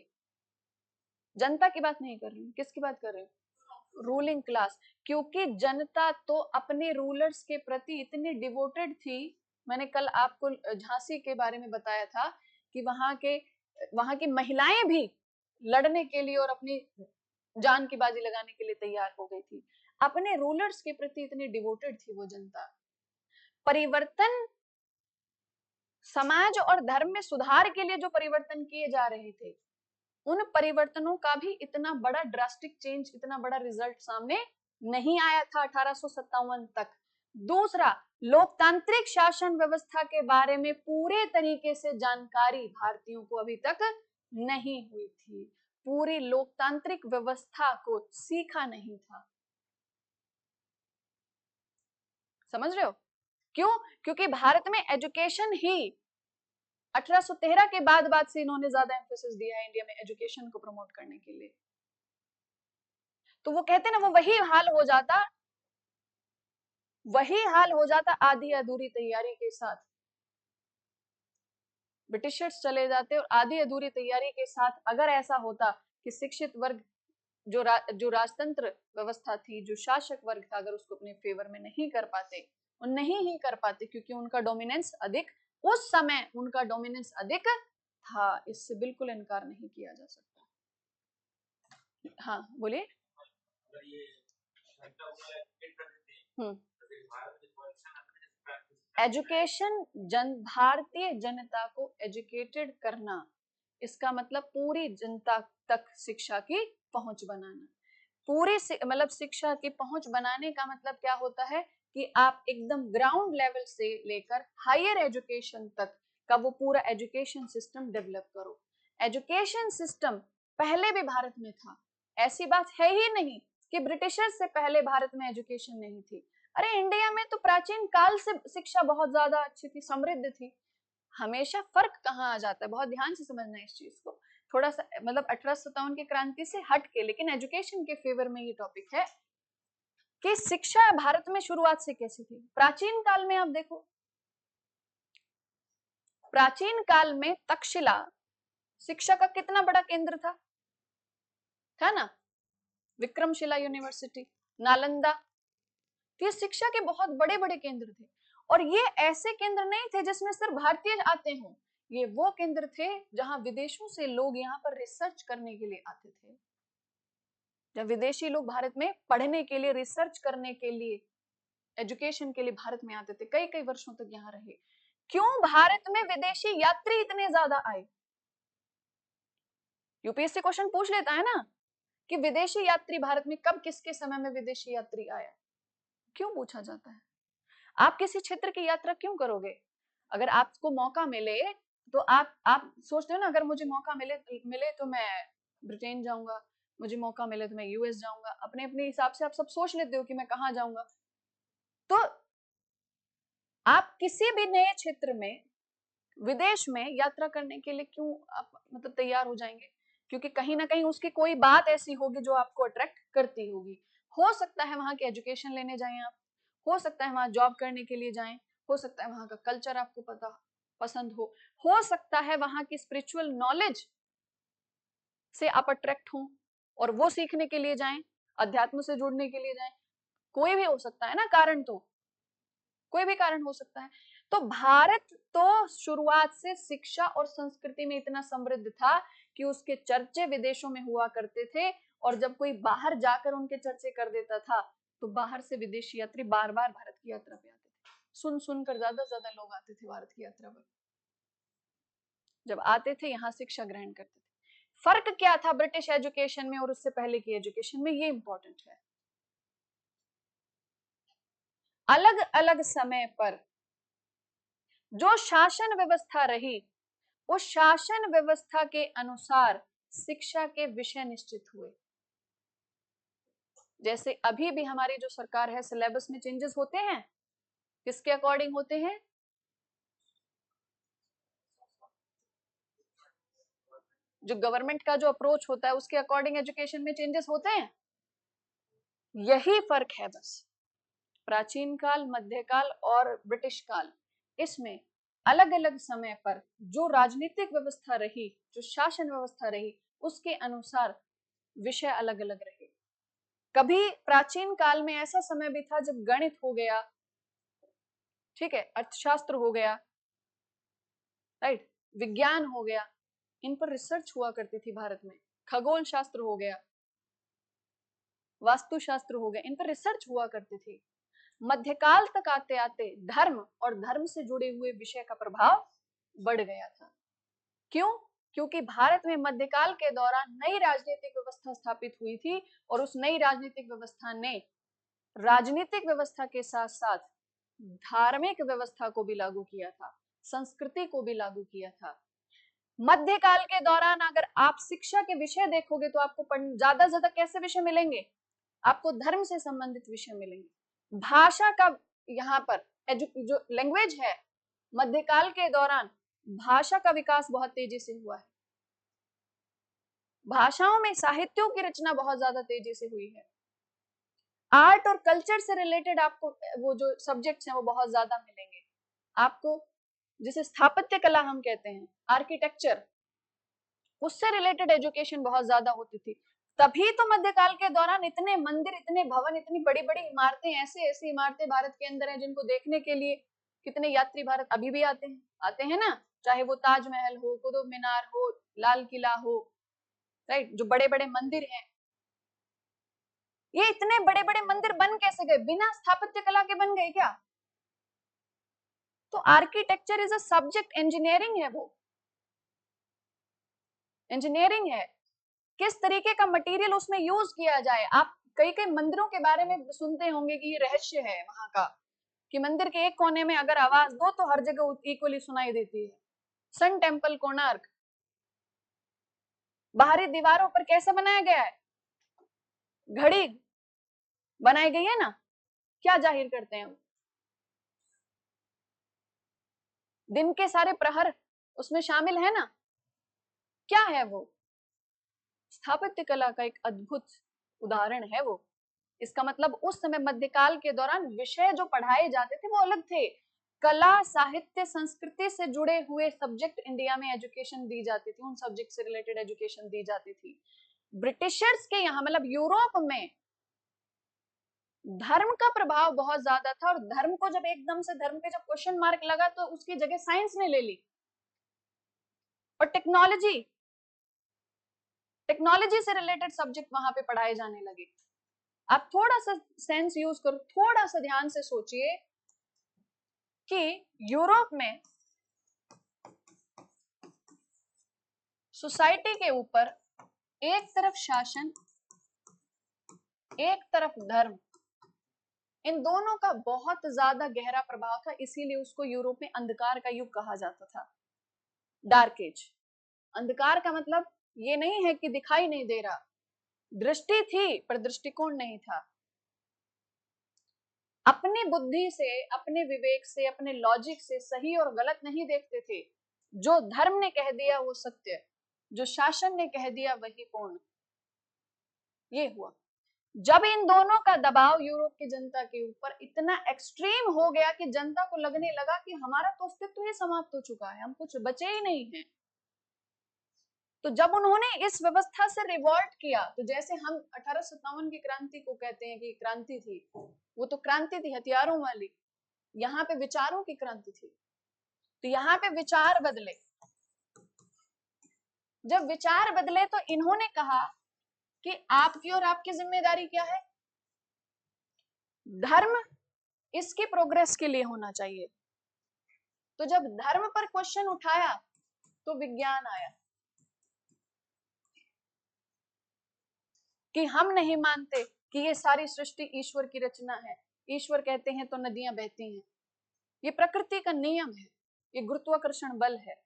जनता की बात नहीं कर रही हूं, किसकी बात कर रही हूं? Ruling class. क्योंकि जनता तो अपने रूलर्स के प्रति इतनी डिवोटेड थी। मैंने कल आपको झांसी के बारे में बताया था कि वहां की महिलाएं भी लड़ने के लिए और अपनी जान की बाजी लगाने के लिए तैयार हो गई थी। अपने रूलर्स के प्रति इतनी डिवोटेड थी वो जनता। परिवर्तन, समाज और धर्म में सुधार के लिए जो परिवर्तन किए जा रहे थे, उन परिवर्तनों का भी इतना बड़ा ड्रास्टिक चेंज, इतना बड़ा रिजल्ट सामने नहीं आया था 1857 तक। दूसरा, लोकतांत्रिक शासन व्यवस्था के बारे में पूरे तरीके से जानकारी भारतीयों को अभी तक नहीं हुई थी, पूरी लोकतांत्रिक व्यवस्था को सीखा नहीं था। समझ रहे हो? क्यों? क्योंकि भारत में एजुकेशन ही 1813 के बाद से इन्होंने ज्यादा एम्फेसिस दिया है इंडिया में एजुकेशन को प्रमोट करने के लिए। तो वो कहते ना, वो वही हाल हो जाता आधी अधूरी तैयारी के साथ। ब्रिटिशर्स चले जाते और आधी अधूरी तैयारी के साथ अगर ऐसा होता कि शिक्षित वर्ग जो राजतंत्र व्यवस्था थी, जो शासक वर्ग था, अगर उसको अपने फेवर में नहीं कर पाते, और नहीं ही कर पाते क्योंकि उनका डोमिनेंस अधिक, उस समय उनका डोमिनेंस अधिक था, इससे बिल्कुल इनकार नहीं किया जा सकता। हाँ बोलिए। एजुकेशन, भारतीय जनता को एजुकेटेड करना, इसका मतलब पूरी जनता तक शिक्षा की पहुंच बनाना। पूरी मतलब शिक्षा की पहुंच बनाने का मतलब क्या होता है कि आप एकदम ग्राउंड लेवल से लेकर हायर एजुकेशन तक का वो पूरा एजुकेशन सिस्टम डेवलप करो। एजुकेशन सिस्टम पहले भी भारत में था, ऐसी बात है ही नहीं कि ब्रिटिशर्स से पहले भारत में एजुकेशन नहीं थी। अरे इंडिया में तो प्राचीन काल से शिक्षा बहुत ज्यादा अच्छी थी, समृद्ध थी। हमेशा फर्क कहाँ आ जाता है, बहुत ध्यान से समझना है इस चीज को, थोड़ा सा मतलब 1857 की क्रांति से हट के, लेकिन एजुकेशन के फेवर में ये टॉपिक है कि शिक्षा भारत में शुरुआत से कैसी थी। प्राचीन काल में आप देखो, प्राचीन काल में तक्षशिला शिक्षा का कितना बड़ा केंद्र था ना, विक्रमशिला यूनिवर्सिटी, नालंदा, ये शिक्षा के बहुत बड़े बड़े केंद्र थे। और ये ऐसे केंद्र नहीं थे जिसमें सिर्फ भारतीय आते हों, ये वो केंद्र थे जहां विदेशों से लोग यहाँ पर रिसर्च करने के लिए आते थे। जब विदेशी लोग भारत में पढ़ने के लिए, रिसर्च करने के लिए, एजुकेशन के लिए भारत में आते थे, कई कई वर्षों तक यहाँ रहे। क्यों भारत में विदेशी यात्री इतने ज्यादा आए? यूपीएससी क्वेश्चन पूछ लेता है ना कि विदेशी यात्री भारत में कब, किसके समय में विदेशी यात्री आया, क्यों पूछा जाता है? आप किसी क्षेत्र की यात्रा क्यों करोगे? अगर आपको मौका मिले तो आप सोचते हो ना, अगर मुझे मौका मिले तो मैं ब्रिटेन जाऊंगा, मुझे मौका मिले तो मैं यूएस जाऊंगा, अपने अपने हिसाब से आप सब सोच लेते हो कि मैं कहाँ जाऊंगा। तो आप किसी भी नए क्षेत्र में, विदेश में यात्रा करने के लिए क्यों आप मतलब तैयार हो जाएंगे? क्योंकि कहीं ना कहीं उसकी कोई बात ऐसी होगी जो आपको अट्रैक्ट करती होगी। हो सकता है वहां की एजुकेशन लेने जाएं आप, हो सकता है वहां जॉब करने के लिए जाएं, हो सकता है वहां का कल्चर आपको पसंद हो सकता है वहां की स्पिरिचुअल नॉलेज से आप अट्रैक्ट हो और वो सीखने के लिए जाएं, अध्यात्म से जुड़ने के लिए जाएं। कोई भी हो सकता है ना कारण, तो कोई भी कारण हो सकता है। तो भारत तो शुरुआत से शिक्षा और संस्कृति में इतना समृद्ध था कि उसके चर्चे विदेशों में हुआ करते थे, और जब कोई बाहर जाकर उनके चर्चे कर देता था तो बाहर से विदेशी यात्री बार बार भारत की यात्रा पे आते थे। सुन सुनकर ज्यादा ज्यादा लोग आते थे भारत की यात्रा पर। जब आते थे यहाँ शिक्षा ग्रहण करते थे। फर्क क्या था ब्रिटिश एजुकेशन में और उससे पहले की एजुकेशन में, ये इंपॉर्टेंट है। अलग अलग समय पर जो शासन व्यवस्था रही, उस शासन व्यवस्था के अनुसार शिक्षा के विषय निश्चित हुए। जैसे अभी भी हमारी जो सरकार है, सिलेबस में चेंजेस होते हैं, किसके अकॉर्डिंग होते हैं? जो गवर्नमेंट का जो अप्रोच होता है उसके अकॉर्डिंग एजुकेशन में चेंजेस होते हैं। यही फर्क है बस, प्राचीन काल, मध्यकाल और ब्रिटिश काल, इसमें अलग अलग समय पर जो राजनीतिक व्यवस्था रही, जो शासन व्यवस्था रही, उसके अनुसार विषय अलग अलग रहे। कभी प्राचीन काल में ऐसा समय भी था जब गणित हो गया, ठीक है, अर्थशास्त्र हो गया, राइट, विज्ञान हो गया, इन पर रिसर्च हुआ करती थी भारत में। खगोल शास्त्र हो गया, वास्तुशास्त्र हो गया, इन पर रिसर्च हुआ करती थी। मध्यकाल तक आते आते धर्म और धर्म से जुड़े हुए विषय का प्रभाव बढ़ गया था। क्यों? क्योंकि भारत में मध्यकाल के दौरान नई राजनीतिक व्यवस्था स्थापित हुई थी, और उस नई राजनीतिक व्यवस्था ने राजनीतिक व्यवस्था के साथ साथ धार्मिक व्यवस्था को भी लागू किया था, संस्कृति को भी लागू किया था। मध्यकाल के दौरान अगर आप शिक्षा के विषय देखोगे तो आपको ज्यादा ज्यादा कैसे विषय मिलेंगे? आपको धर्म से संबंधित विषय मिलेंगे। भाषा का यहाँ पर जो लैंग्वेज है, मध्यकाल के दौरान भाषा का विकास बहुत तेजी से हुआ है, भाषाओं में साहित्यों की रचना बहुत ज्यादा तेजी से हुई है, आर्ट और कल्चर से रिलेटेड आपको वो जो सब्जेक्ट्स हैं वो बहुत ज्यादा मिलेंगे आपको, जिसे स्थापत्य कला हम कहते हैं, आर्किटेक्चर, उससे रिलेटेड एजुकेशन बहुत ज्यादा होती थी। तभी तो मध्यकाल के दौरान इतने मंदिर, इतने भवन, इतनी बड़ी बड़ी इमारतें, ऐसी ऐसी इमारतें भारत के अंदर हैं जिनको देखने के लिए कितने यात्री भारत अभी भी आते हैं ना, चाहे वो ताजमहल हो, कुतुब मीनार हो, लाल किला हो, राइट, जो बड़े बड़े मंदिर हैं। ये इतने बड़े बड़े मंदिर बन कैसे गए? बिना स्थापत्य कला के बन गए क्या? तो architecture is a subject, engineering है, वो इंजीनियरिंग है। किस तरीके का मटेरियल उसमें यूज किया जाए। आप कई कई मंदिरों के बारे में सुनते होंगे कि ये रहस्य है वहां का, कि मंदिर के एक कोने में अगर आवाज दो तो हर जगह इक्वली सुनाई देती है। सन टेम्पल कोणार्क, बाहरी दीवारों पर कैसे बनाया गया है? घड़ी बनाई गई है ना, क्या जाहिर करते हैं? दिन के सारे प्रहर उसमें शामिल है ना, क्या है वो? स्थापत्य कला का एक अद्भुत उदाहरण है वो। इसका मतलब उस समय मध्यकाल के दौरान विषय जो पढ़ाए जाते थे वो अलग थे। कला, साहित्य, संस्कृति से जुड़े हुए सब्जेक्ट इंडिया में एजुकेशन दी जाती थी, उन सब्जेक्ट से रिलेटेड एजुकेशन दी जाती थी। ब्रिटिशर्स के यहाँ, मतलब यूरोप में, धर्म का प्रभाव बहुत ज्यादा था, और धर्म को जब एकदम से धर्म पे जब क्वेश्चन मार्क लगा तो उसकी जगह साइंस ने ले ली, और टेक्नोलॉजी से रिलेटेड सब्जेक्ट वहां पे पढ़ाए जाने लगे। आप थोड़ा सा सेंस यूज करो, थोड़ा सा ध्यान से सोचिए कि यूरोप में सोसाइटी के ऊपर एक तरफ शासन, एक तरफ धर्म, इन दोनों का बहुत ज्यादा गहरा प्रभाव था। इसीलिए उसको यूरोप में अंधकार का युग कहा जाता था, डार्क एज। अंधकार का मतलब ये नहीं है कि दिखाई नहीं दे रहा, दृष्टि थी पर दृष्टिकोण नहीं था। अपनी बुद्धि से, अपने विवेक से, अपने लॉजिक से सही और गलत नहीं देखते थे। जो धर्म ने कह दिया वो सत्य, जो शासन ने कह दिया वही पूर्ण। ये हुआ जब इन दोनों का दबाव यूरोप की जनता के ऊपर इतना एक्सट्रीम हो गया कि जनता को लगने लगा कि हमारा तो अस्तित्व ही समाप्त हो चुका है, हम कुछ बचे ही नहीं हैं। तो जब उन्होंने इस व्यवस्था से रिवॉल्ट किया, तो जैसे हम 1857 की क्रांति को कहते हैं कि क्रांति थी, वो तो क्रांति थी हथियारों वाली, यहाँ पे विचारों की क्रांति थी। तो यहाँ पे विचार बदले। जब विचार बदले तो इन्होंने कहा कि आपकी और आपकी जिम्मेदारी क्या है? धर्म इसकी प्रोग्रेस के लिए होना चाहिए। तो जब धर्म पर क्वेश्चन उठाया तो विज्ञान आया कि हम नहीं मानते कि ये सारी सृष्टि ईश्वर की रचना है। ईश्वर कहते हैं तो नदियां बहती हैं, ये प्रकृति का नियम है, ये गुरुत्वाकर्षण बल है।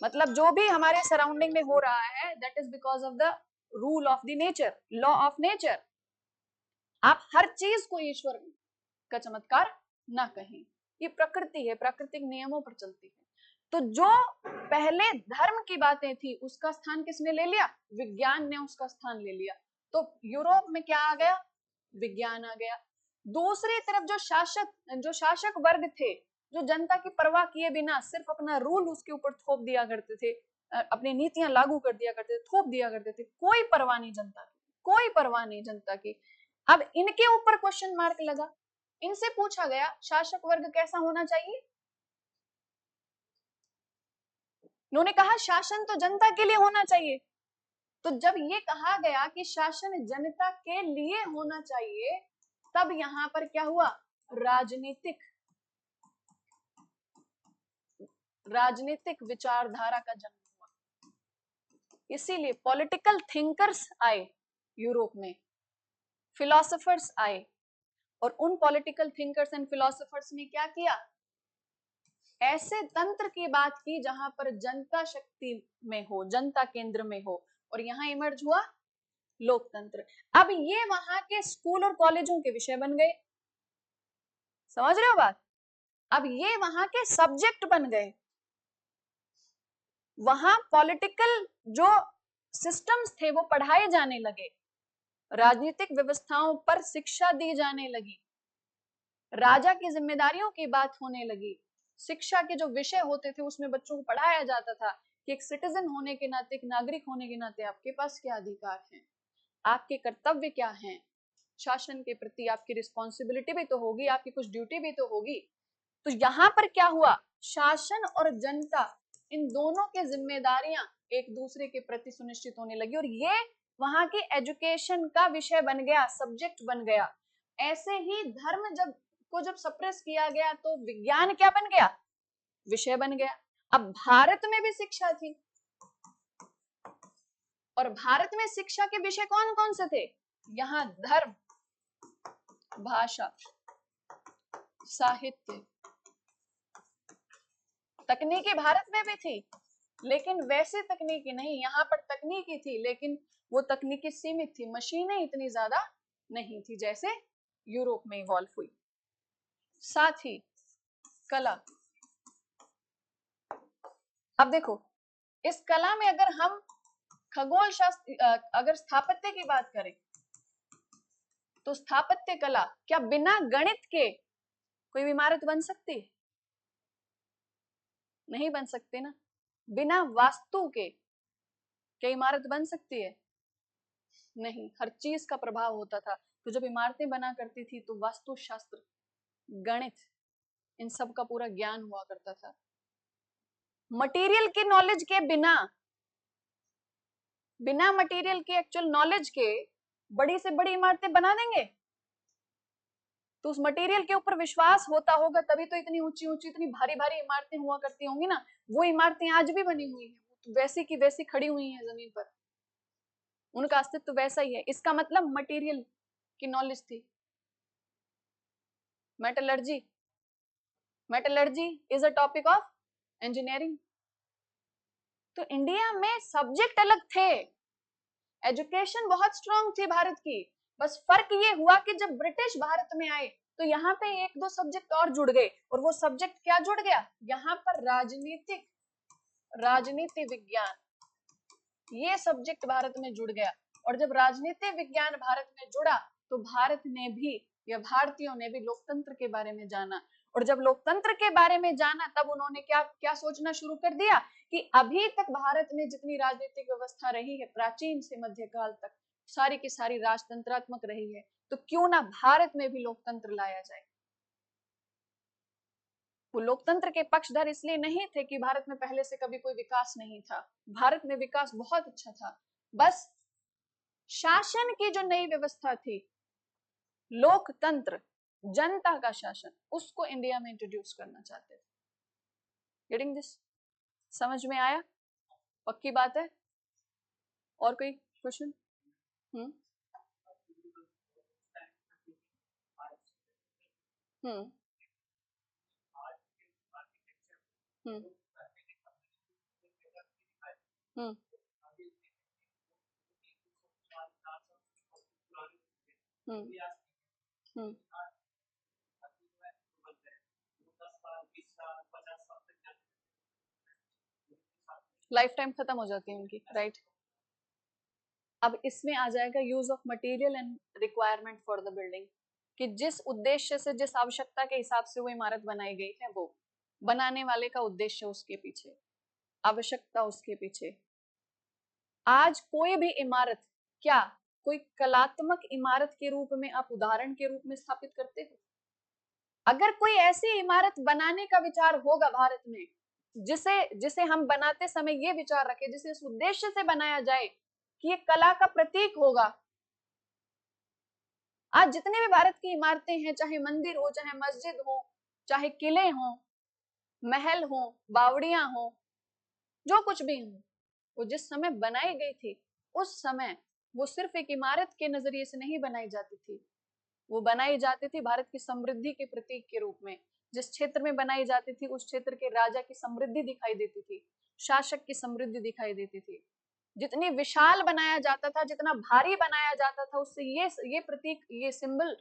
मतलब जो भी हमारे सराउंडिंग में हो रहा है, that is because of the rule of the nature, law of nature. आप हर चीज को ईश्वर का चमत्कार ना कहें, ये प्रकृति है, प्राकृतिक नियमों पर चलती है। तो जो पहले धर्म की बातें थी उसका स्थान किसने ले लिया? विज्ञान ने उसका स्थान ले लिया। तो यूरोप में क्या आ गया? विज्ञान आ गया। दूसरी तरफ जो शासक वर्ग थे, जो जनता की परवाह किए बिना सिर्फ अपना रूल उसके ऊपर थोप दिया करते थे, अपनी नीतियां लागू कर दिया करते थे, थोप दिया करते थे, कोई परवाह नहीं जनता की, कोई परवाह नहीं जनता की। अब इनके ऊपर क्वेश्चन मार्क लगा। इनसे पूछा गया शासक वर्ग कैसा होना चाहिए? उन्होंने कहा शासन तो जनता के लिए होना चाहिए। तो जब ये कहा गया कि शासन जनता के लिए होना चाहिए, तब यहां पर क्या हुआ? राजनीतिक विचारधारा का जन्म हुआ। इसीलिए पॉलिटिकल थिंकर्स आए यूरोप में, फिलोसोफर्स आए, और उन पॉलिटिकल थिंकर्स एंड फिलोसोफर्स ने क्या किया? ऐसे तंत्र की बात की जहां पर जनता शक्ति में हो, जनता केंद्र में हो, और यहां इमर्ज हुआ लोकतंत्र। अब ये वहां के स्कूल और कॉलेजों के विषय बन गए। समझ रहे हो बात? अब ये वहां के सब्जेक्ट बन गए, वहां पॉलिटिकल जो सिस्टम्स थे वो पढ़ाए जाने लगे, राजनीतिक व्यवस्थाओं पर शिक्षा दी जाने लगी, राजा की जिम्मेदारियों की बात होने लगी, शिक्षा के जो विषय होते थे उसमें बच्चों को पढ़ाया जाता था कि एक सिटीजन होने के नाते, एक नागरिक होने के नाते आपके पास क्या अधिकार हैं, आपके कर्तव्य क्या हैं, शासन के प्रति आपकी रिस्पॉन्सिबिलिटी भी तो होगी, आपकी कुछ ड्यूटी भी तो होगी। तो यहाँ पर क्या हुआ, शासन और जनता इन दोनों की जिम्मेदारियां एक दूसरे के प्रति सुनिश्चित होने लगी, और ये वहां की एजुकेशन का विषय बन गया, सब्जेक्ट बन गया। ऐसे ही धर्म जब सप्रेस किया गया तो विज्ञान क्या बन गया, विषय बन गया। अब भारत में भी शिक्षा थी, और भारत में शिक्षा के विषय कौन कौन से थे, यहाँ धर्म, भाषा, साहित्य, तकनीकी भारत में भी थी, लेकिन वैसे तकनीकी नहीं, यहाँ पर तकनीकी थी लेकिन वो तकनीकी सीमित थी, मशीनें इतनी ज्यादा नहीं थी जैसे यूरोप में इवॉल्व हुई। साथ ही कला, अब देखो इस कला में अगर हम खगोल शास्त्र, अगर स्थापत्य की बात करें तो स्थापत्य कला, क्या बिना गणित के कोई इमारत बन सकती है, नहीं बन सकती ना। बिना वास्तु के क्या इमारत बन सकती है, नहीं, हर चीज का प्रभाव होता था। तो जब इमारतें बना करती थी तो वास्तुशास्त्र, गणित, इन सब का पूरा ज्ञान हुआ करता था। मटेरियल के नॉलेज के बिना, बिना मटेरियल के एक्चुअल नॉलेज के बड़ी से बड़ी इमारतें बना देंगे, तो उस मटेरियल के ऊपर विश्वास होता होगा तभी तो इतनी ऊंची ऊंची इतनी भारी भारी इमारतें हुआ करती होंगी ना। वो इमारतें आज भी बनी हुई हैं, तो वैसी की वैसी खड़ी हुई हैं जमीन पर, उनका अस्तित्व वैसा ही है। इसका मतलब मटेरियल की नॉलेज थी। Metallurgy, metallurgy is a topic of engineering. तो इंडिया में सब्जेक्ट अलग थे, एजुकेशन बहुत स्ट्रांग थी भारत की, बस फर्क ये हुआ कि जब ब्रिटिश भारत में आए तो यहाँ पे एक दो सब्जेक्ट और जुड़ गए, और वो सब्जेक्ट क्या जुड़ गया, यहाँ पर राजनीति विज्ञान, ये सब्जेक्ट भारत में जुड़ गया। और जब राजनीति विज्ञान भारत में जुड़ा तो भारत ने भी, या भारतीयों ने भी लोकतंत्र के बारे में जाना, और जब लोकतंत्र के बारे में जाना तब उन्होंने क्या क्या सोचना शुरू कर दिया कि अभी तक भारत में जितनी राजनीतिक व्यवस्था रही है प्राचीन से मध्यकाल तक, सारी की सारी राजतंत्रात्मक रही है, तो क्यों ना भारत में भी लोकतंत्र लाया जाए। वो लोकतंत्र के पक्षधर इसलिए नहीं थे कि भारत में पहले से कभी कोई विकास नहीं था, भारत में विकास बहुत अच्छा था, बस शासन की जो नई व्यवस्था थी, लोकतंत्र, जनता का शासन, उसको इंडिया में इंट्रोड्यूस करना चाहते थे। गेटिंग दिस, समझ में आया, पक्की बात है। और कोई क्वेश्चन? हम्म हम्म हम्म हम्म हम्म हम्म लाइफ टाइम खत्म हो जाती है उनकी, राइट। अब इसमें आ जाएगा use of material and requirement for the building, कि जिस उद्देश्य से, जिस आवश्यकता के हिसाब से वो इमारत बनाई गई है, वो बनाने वाले का उद्देश्य उसके पीछे, आवश्यकता उसके पीछे। आज कोई भी इमारत, क्या कोई कलात्मक इमारत के रूप में आप उदाहरण के रूप में स्थापित करते हो? अगर कोई ऐसी इमारत बनाने का विचार होगा भारत में जिसे जिसे हम बनाते समय ये विचार रखें, जिसे इस उद्देश्य से बनाया जाए कि ये कला का प्रतीक होगा। आज जितने भी भारत की इमारतें हैं, चाहे मंदिर हो, चाहे मस्जिद हो, चाहे किले हो, महल हो, बावड़ियां हो, जो कुछ भी हो, वो जिस समय बनाई गई थी उस समय वो सिर्फ एक इमारत के नजरिए से नहीं बनाई जाती थी, वो बनाई जाती थी भारत की समृद्धि के प्रतीक के रूप में। जिस क्षेत्र में बनाई जाती थी उस क्षेत्र के राजा की समृद्धि दिखाई देती थी, शासक की समृद्धि दिखाई देती थी। जितनी विशाल बनाया जाता था, जितना भारी बनाया जाता था, उससे ये प्रतीक, ये सिंबल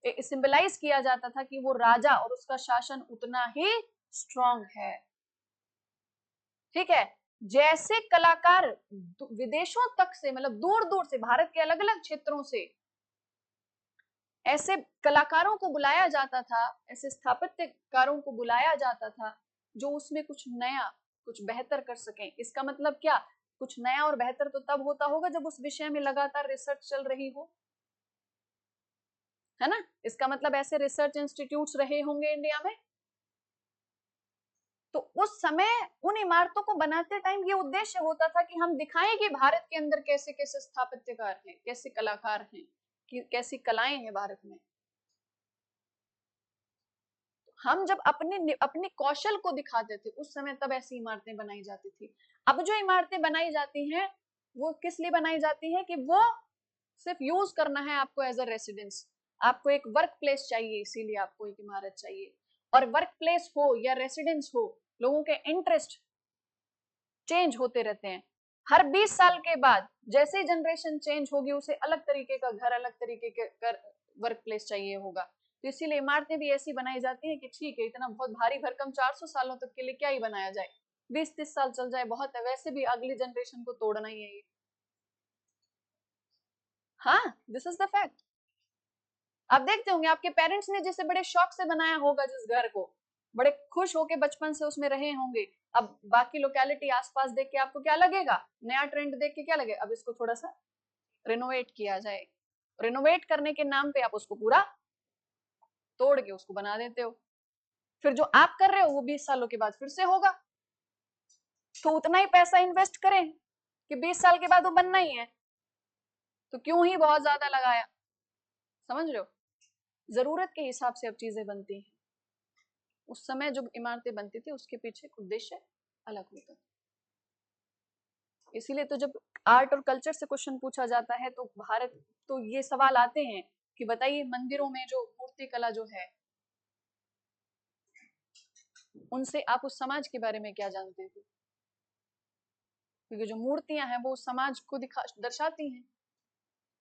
सिंबलाइज किया जाता था कि वो राजा और उसका शासन उतना ही स्ट्रांग है। ठीक है, जैसे कलाकार विदेशों तक से, मतलब दूर दूर से, भारत के अलग अलग क्षेत्रों से ऐसे कलाकारों को बुलाया जाता था, ऐसे स्थापत्यकारों को बुलाया जाता था जो उसमें कुछ नया, कुछ बेहतर कर सकें। इसका मतलब क्या, कुछ नया और बेहतर तो तब होता होगा जब उस विषय में लगातार रिसर्च चल रही हो, है ना। इसका मतलब ऐसे रिसर्च इंस्टीट्यूट्स रहे होंगे इंडिया में। तो उस समय उन इमारतों को बनाते टाइम ये उद्देश्य होता था कि हम दिखाएं कि भारत के अंदर कैसे कैसे स्थापत्यकार हैं, कैसे कलाकार हैं, कि कैसी कलाएं हैं भारत में। हम जब अपने कौशल को दिखाते थे उस समय, तब ऐसी इमारतें बनाई जाती थी। अब जो इमारतें बनाई जाती हैं वो किस लिए बनाई जाती हैं, कि वो सिर्फ यूज करना है आपको एज अ रेसिडेंस, आपको एक वर्क प्लेस चाहिए, इसीलिए आपको एक इमारत चाहिए। और वर्क प्लेस हो या रेसिडेंस हो, लोगों के इंटरेस्ट चेंज होते रहते हैं। हर 20 साल के बाद जैसे जनरेशन चेंज होगी, उसे अलग तरीके का घर, अलग तरीके का वर्क प्लेस चाहिए होगा। तो इसीलिए इमारतें भी ऐसी बनाई जाती हैं कि ठीक है, इतना बहुत भारी भरकम 400 सालों तक के लिए क्या ही बनाया जाए, 20-30 साल चल जाए बहुत है, वैसे भी अगली जनरेशन को तोड़ना ही है ये। हाँ, दिस इज द फैक्ट। आप देखते होंगे आपके पेरेंट्स ने जिसे बड़े शौक से बनाया होगा, जिस घर को बड़े खुश होके बचपन से उसमें रहे होंगे, अब बाकी लोकेलिटी आसपास देख के आपको क्या लगेगा, नया ट्रेंड देख के क्या लगेगा, अब इसको थोड़ा सा रिनोवेट किया जाए। रिनोवेट करने के नाम पे आप उसको पूरा तोड़ के उसको बना देते हो। फिर जो आप कर रहे हो वो 20 सालों के बाद फिर से होगा, तो उतना ही पैसा इन्वेस्ट करें कि 20 साल के बाद वो बनना ही है, तो क्यों ही बहुत ज्यादा लगाया। समझ रहे हो, जरूरत के हिसाब से अब चीजें बनती हैं। उस समय जो इमारतें बनती थी उसके पीछे उद्देश्य अलग होता था। इसीलिए तो जब आर्ट और कल्चर से क्वेश्चन पूछा जाता है तो भारत, तो ये सवाल आते हैं कि बताइए मंदिरों में जो मूर्ति कला जो है, उनसे आप उस समाज के बारे में क्या जानते हो, क्योंकि जो मूर्तियां हैं वो उस समाज को दर्शाती हैं।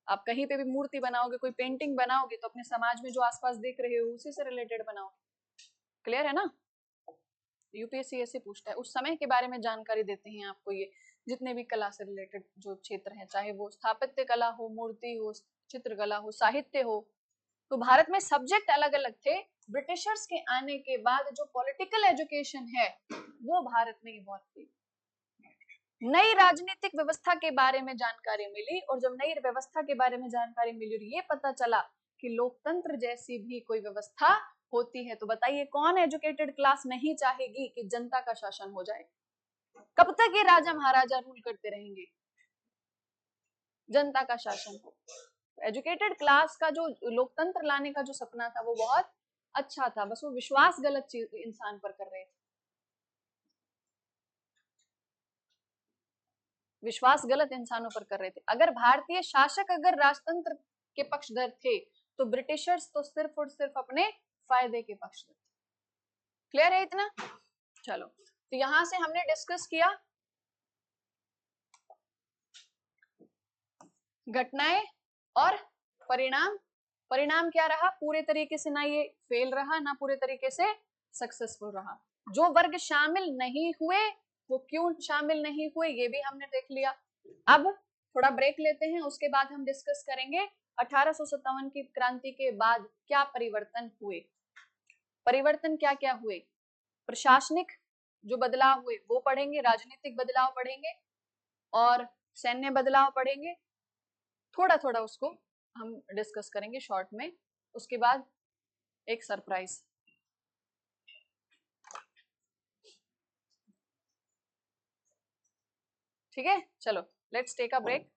आप कहीं पे भी मूर्ति बनाओगे, कोई पेंटिंग बनाओगे, तो अपने समाज में जो आसपास देख रहे हो उसी से रिलेटेड बनाओगे। क्लियर है ना। यूपीएससी ऐसे पूछता है, उस समय के बारे में जानकारी देते हैं आपको ये जितने भी कला से रिलेटेड जो क्षेत्र है, चाहे वो स्थापत्य कला हो, मूर्ति हो, चित्रकला हो, साहित्य हो। तो भारत में सब्जेक्ट अलग अलग थे। ब्रिटिशर्स के आने के बाद जो पॉलिटिकल एजुकेशन है वो भारत में इवॉल्व हुई, नई राजनीतिक व्यवस्था के बारे में जानकारी मिली, और जब नई व्यवस्था के बारे में जानकारी मिली और ये पता चला कि लोकतंत्र जैसी भी कोई व्यवस्था होती है, तो बताइए कौन एजुकेटेड क्लास नहीं चाहेगी कि जनता का शासन हो जाए। कब तक ये राजा महाराजा रूल करते रहेंगे, जनता का शासन हो। एजुकेटेड क्लास का जो लोकतंत्र लाने का जो सपना था वो बहुत अच्छा था, बस वो विश्वास गलत चीज इंसान पर कर रहे थे, विश्वास गलत इंसानों पर कर रहे थे। अगर भारतीय शासक अगर राजतंत्र के पक्षधर थे, तो ब्रिटिशर्स तो सिर्फ और सिर्फ अपने फायदे के पक्षधर थे। क्लियर है इतना। चलो, तो यहां से हमने डिस्कस किया घटनाएं और परिणाम। परिणाम क्या रहा, पूरे तरीके से ना ये फेल रहा, ना पूरे तरीके से सक्सेसफुल रहा। जो वर्ग शामिल नहीं हुए वो क्यों शामिल नहीं हुए ये भी हमने देख लिया। अब थोड़ा ब्रेक लेते हैं, उसके बाद हम डिस्कस करेंगे 1857 की क्रांति के बाद क्या परिवर्तन हुए। परिवर्तन क्या क्या हुए, प्रशासनिक जो बदलाव हुए वो पढ़ेंगे, राजनीतिक बदलाव पढ़ेंगे और सैन्य बदलाव पढ़ेंगे। थोड़ा थोड़ा उसको हम डिस्कस करेंगे शॉर्ट में, उसके बाद एक सरप्राइज। ठीक है, चलो लेट्स टेक अ ब्रेक।